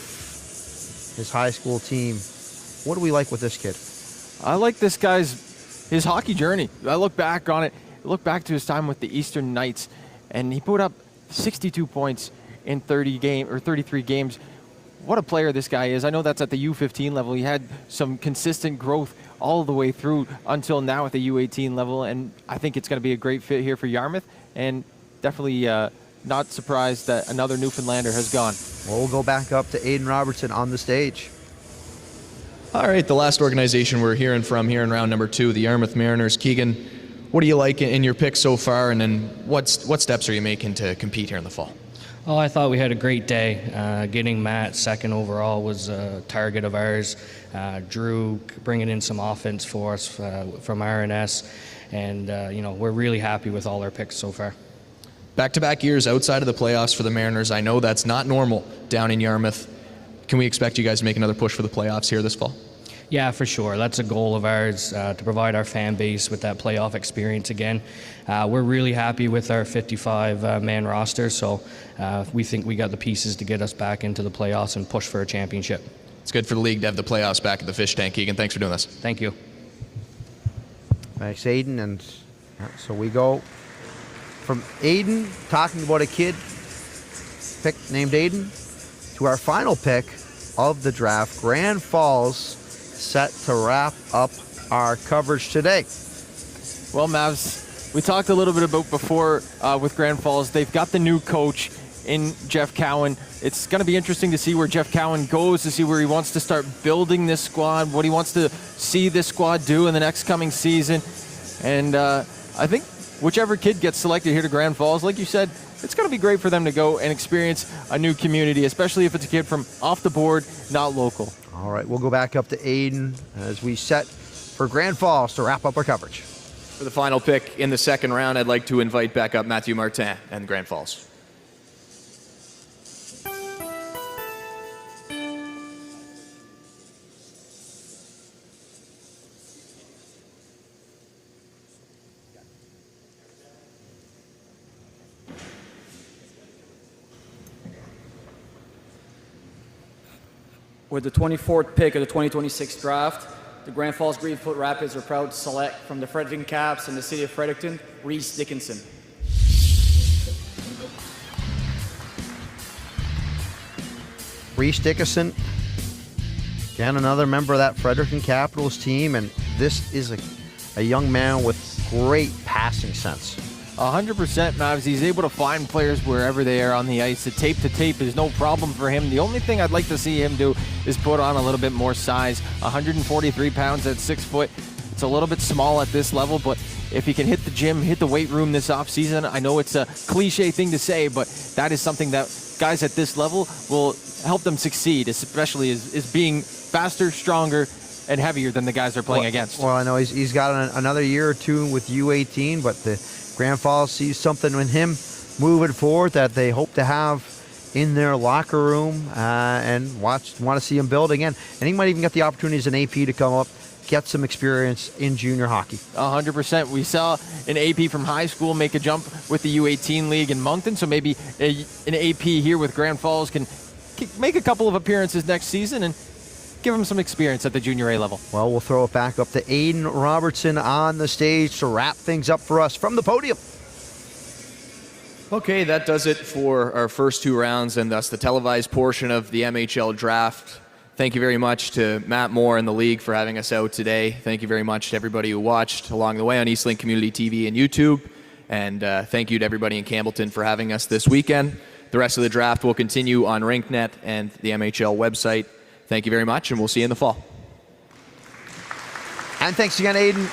B: his high school team. What do we like with this kid?
C: I like this guy's his hockey journey. I look back on it, look back to his time with the Eastern Knights, and he put up 62 points in 33 games. What a player this guy is. I know that's at the U15 level. He had some consistent growth all the way through until now at the U18 level, and I think it's going to be a great fit here for Yarmouth, and definitely not surprised that another Newfoundlander has gone.
B: Well, we'll go back up to Aidan Robertson on the stage.
P: All right, the last organization we're hearing from here in round number 2, the Yarmouth Mariners. Keegan, what do you like in your pick so far, and then what steps are you making to compete here in the fall?
G: Oh, I thought we had a great day. Getting Matt second overall was a target of ours. Drew bringing in some offense for us from RNS, and we're really happy with all our picks so far.
P: Back-to-back years outside of the playoffs for the Mariners. I know that's not normal down in Yarmouth. Can we expect you guys to make another push for the playoffs here this fall?
G: Yeah, for sure. That's a goal of ours, to provide our fan base with that playoff experience again. We're really happy with our 55-man roster, so we think we got the pieces to get us back into the playoffs and push for a championship.
P: It's good for the league to have the playoffs back at the fish tank. Keegan, thanks for doing this.
G: Thank you.
B: Thanks, Aidan. And so we go from Aidan, talking about a kid pick named Aidan, to our final pick of the draft, Grand Falls, set to wrap up our coverage today.
C: Well, Mavs, we talked a little bit about before with Grand Falls. They've got the new coach in Jeff Cowan. It's going to be interesting to see where Jeff Cowan goes, to see where he wants to start building this squad, what he wants to see this squad do in the next coming season. And I think whichever kid gets selected here to Grand Falls, like you said, it's going to be great for them to go and experience a new community, especially if it's a kid from off the board, not local.
B: All right, we'll go back up to Aidan as we set for Grand Falls to wrap up our coverage.
P: For the final pick in the second round, I'd like to invite back up Matthew Martin and Grand Falls.
Q: With the 24th pick of the 2026 draft, the Grand Falls Greenfoot Rapids are proud to select from the Fredericton Caps in the city of Fredericton, Reese Dickinson.
B: Reese Dickinson, again, another member of that Fredericton Capitals team, and this is a young man with great passing sense.
C: 100%, Mavs. He's able to find players wherever they are on the ice. The tape to tape is no problem for him. The only thing I'd like to see him do is put on a little bit more size. 143 pounds at 6 foot. It's a little bit small at this level, but if he can hit the gym, hit the weight room this offseason, I know it's a cliche thing to say, but that is something that guys at this level will help them succeed, especially as being faster, stronger, and heavier than the guys they're playing against.
B: Well, I know he's got another year or two with U18, but the Grand Falls sees something in him moving forward that they hope to have in their locker room and want to see him build again. And he might even get the opportunity as an AP to come up get some experience in junior hockey.
C: 100%. We saw an AP from high school make a jump with the U18 League in Moncton, so maybe an AP here with Grand Falls can make a couple of appearances next season and give them some experience at the junior A level.
B: Well, we'll throw it back up to Aiden Robertson on the stage to wrap things up for us from the podium.
P: Okay, that does it for our first 2 rounds and thus the televised portion of the MHL Draft. Thank you very much to Matt Moore and the league for having us out today. Thank you very much to everybody who watched along the way on Eastlink Community TV and YouTube. And thank you to everybody in Campbellton for having us this weekend. The rest of the draft will continue on RinkNet and the MHL website. Thank you very much, and we'll see you in the fall.
B: And thanks again, Aiden.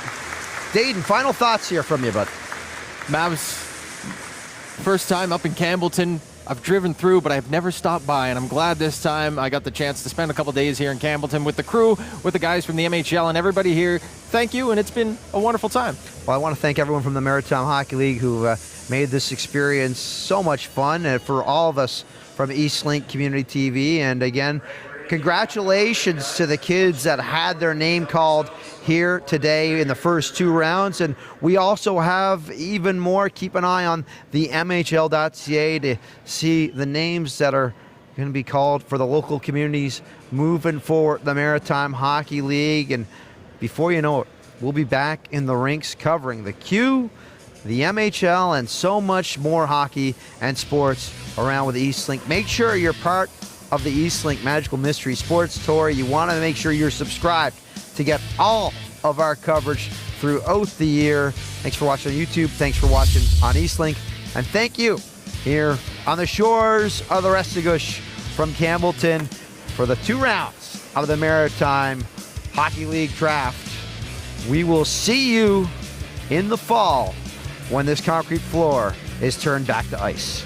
B: Aiden, final thoughts here from you, bud.
C: Mavs, first time up in Campbellton. I've driven through, but I've never stopped by, and I'm glad this time I got the chance to spend a couple days here in Campbellton with the crew, with the guys from the MHL, and everybody here. Thank you, and it's been a wonderful time.
B: Well, I want to thank everyone from the Maritime Hockey League who made this experience so much fun, and for all of us from Eastlink Community TV. And again, congratulations to the kids that had their name called here today in the first 2 rounds. And we also have even more. Keep an eye on the MHL.ca to see the names that are going to be called for the local communities moving forward, the Maritime Hockey League. And before you know it, we'll be back in the rinks covering the Q, the MHL, and so much more hockey and sports around with Eastlink. Make sure you're part of the Eastlink Magical Mystery Sports Tour. You want to make sure you're subscribed to get all of our coverage throughout the year. Thanks for watching on YouTube. Thanks for watching on Eastlink. And thank you here on the shores of the Restigouche from Campbellton for the 2 rounds of the Maritime Hockey League Draft. We will see you in the fall when this concrete floor is turned back to ice.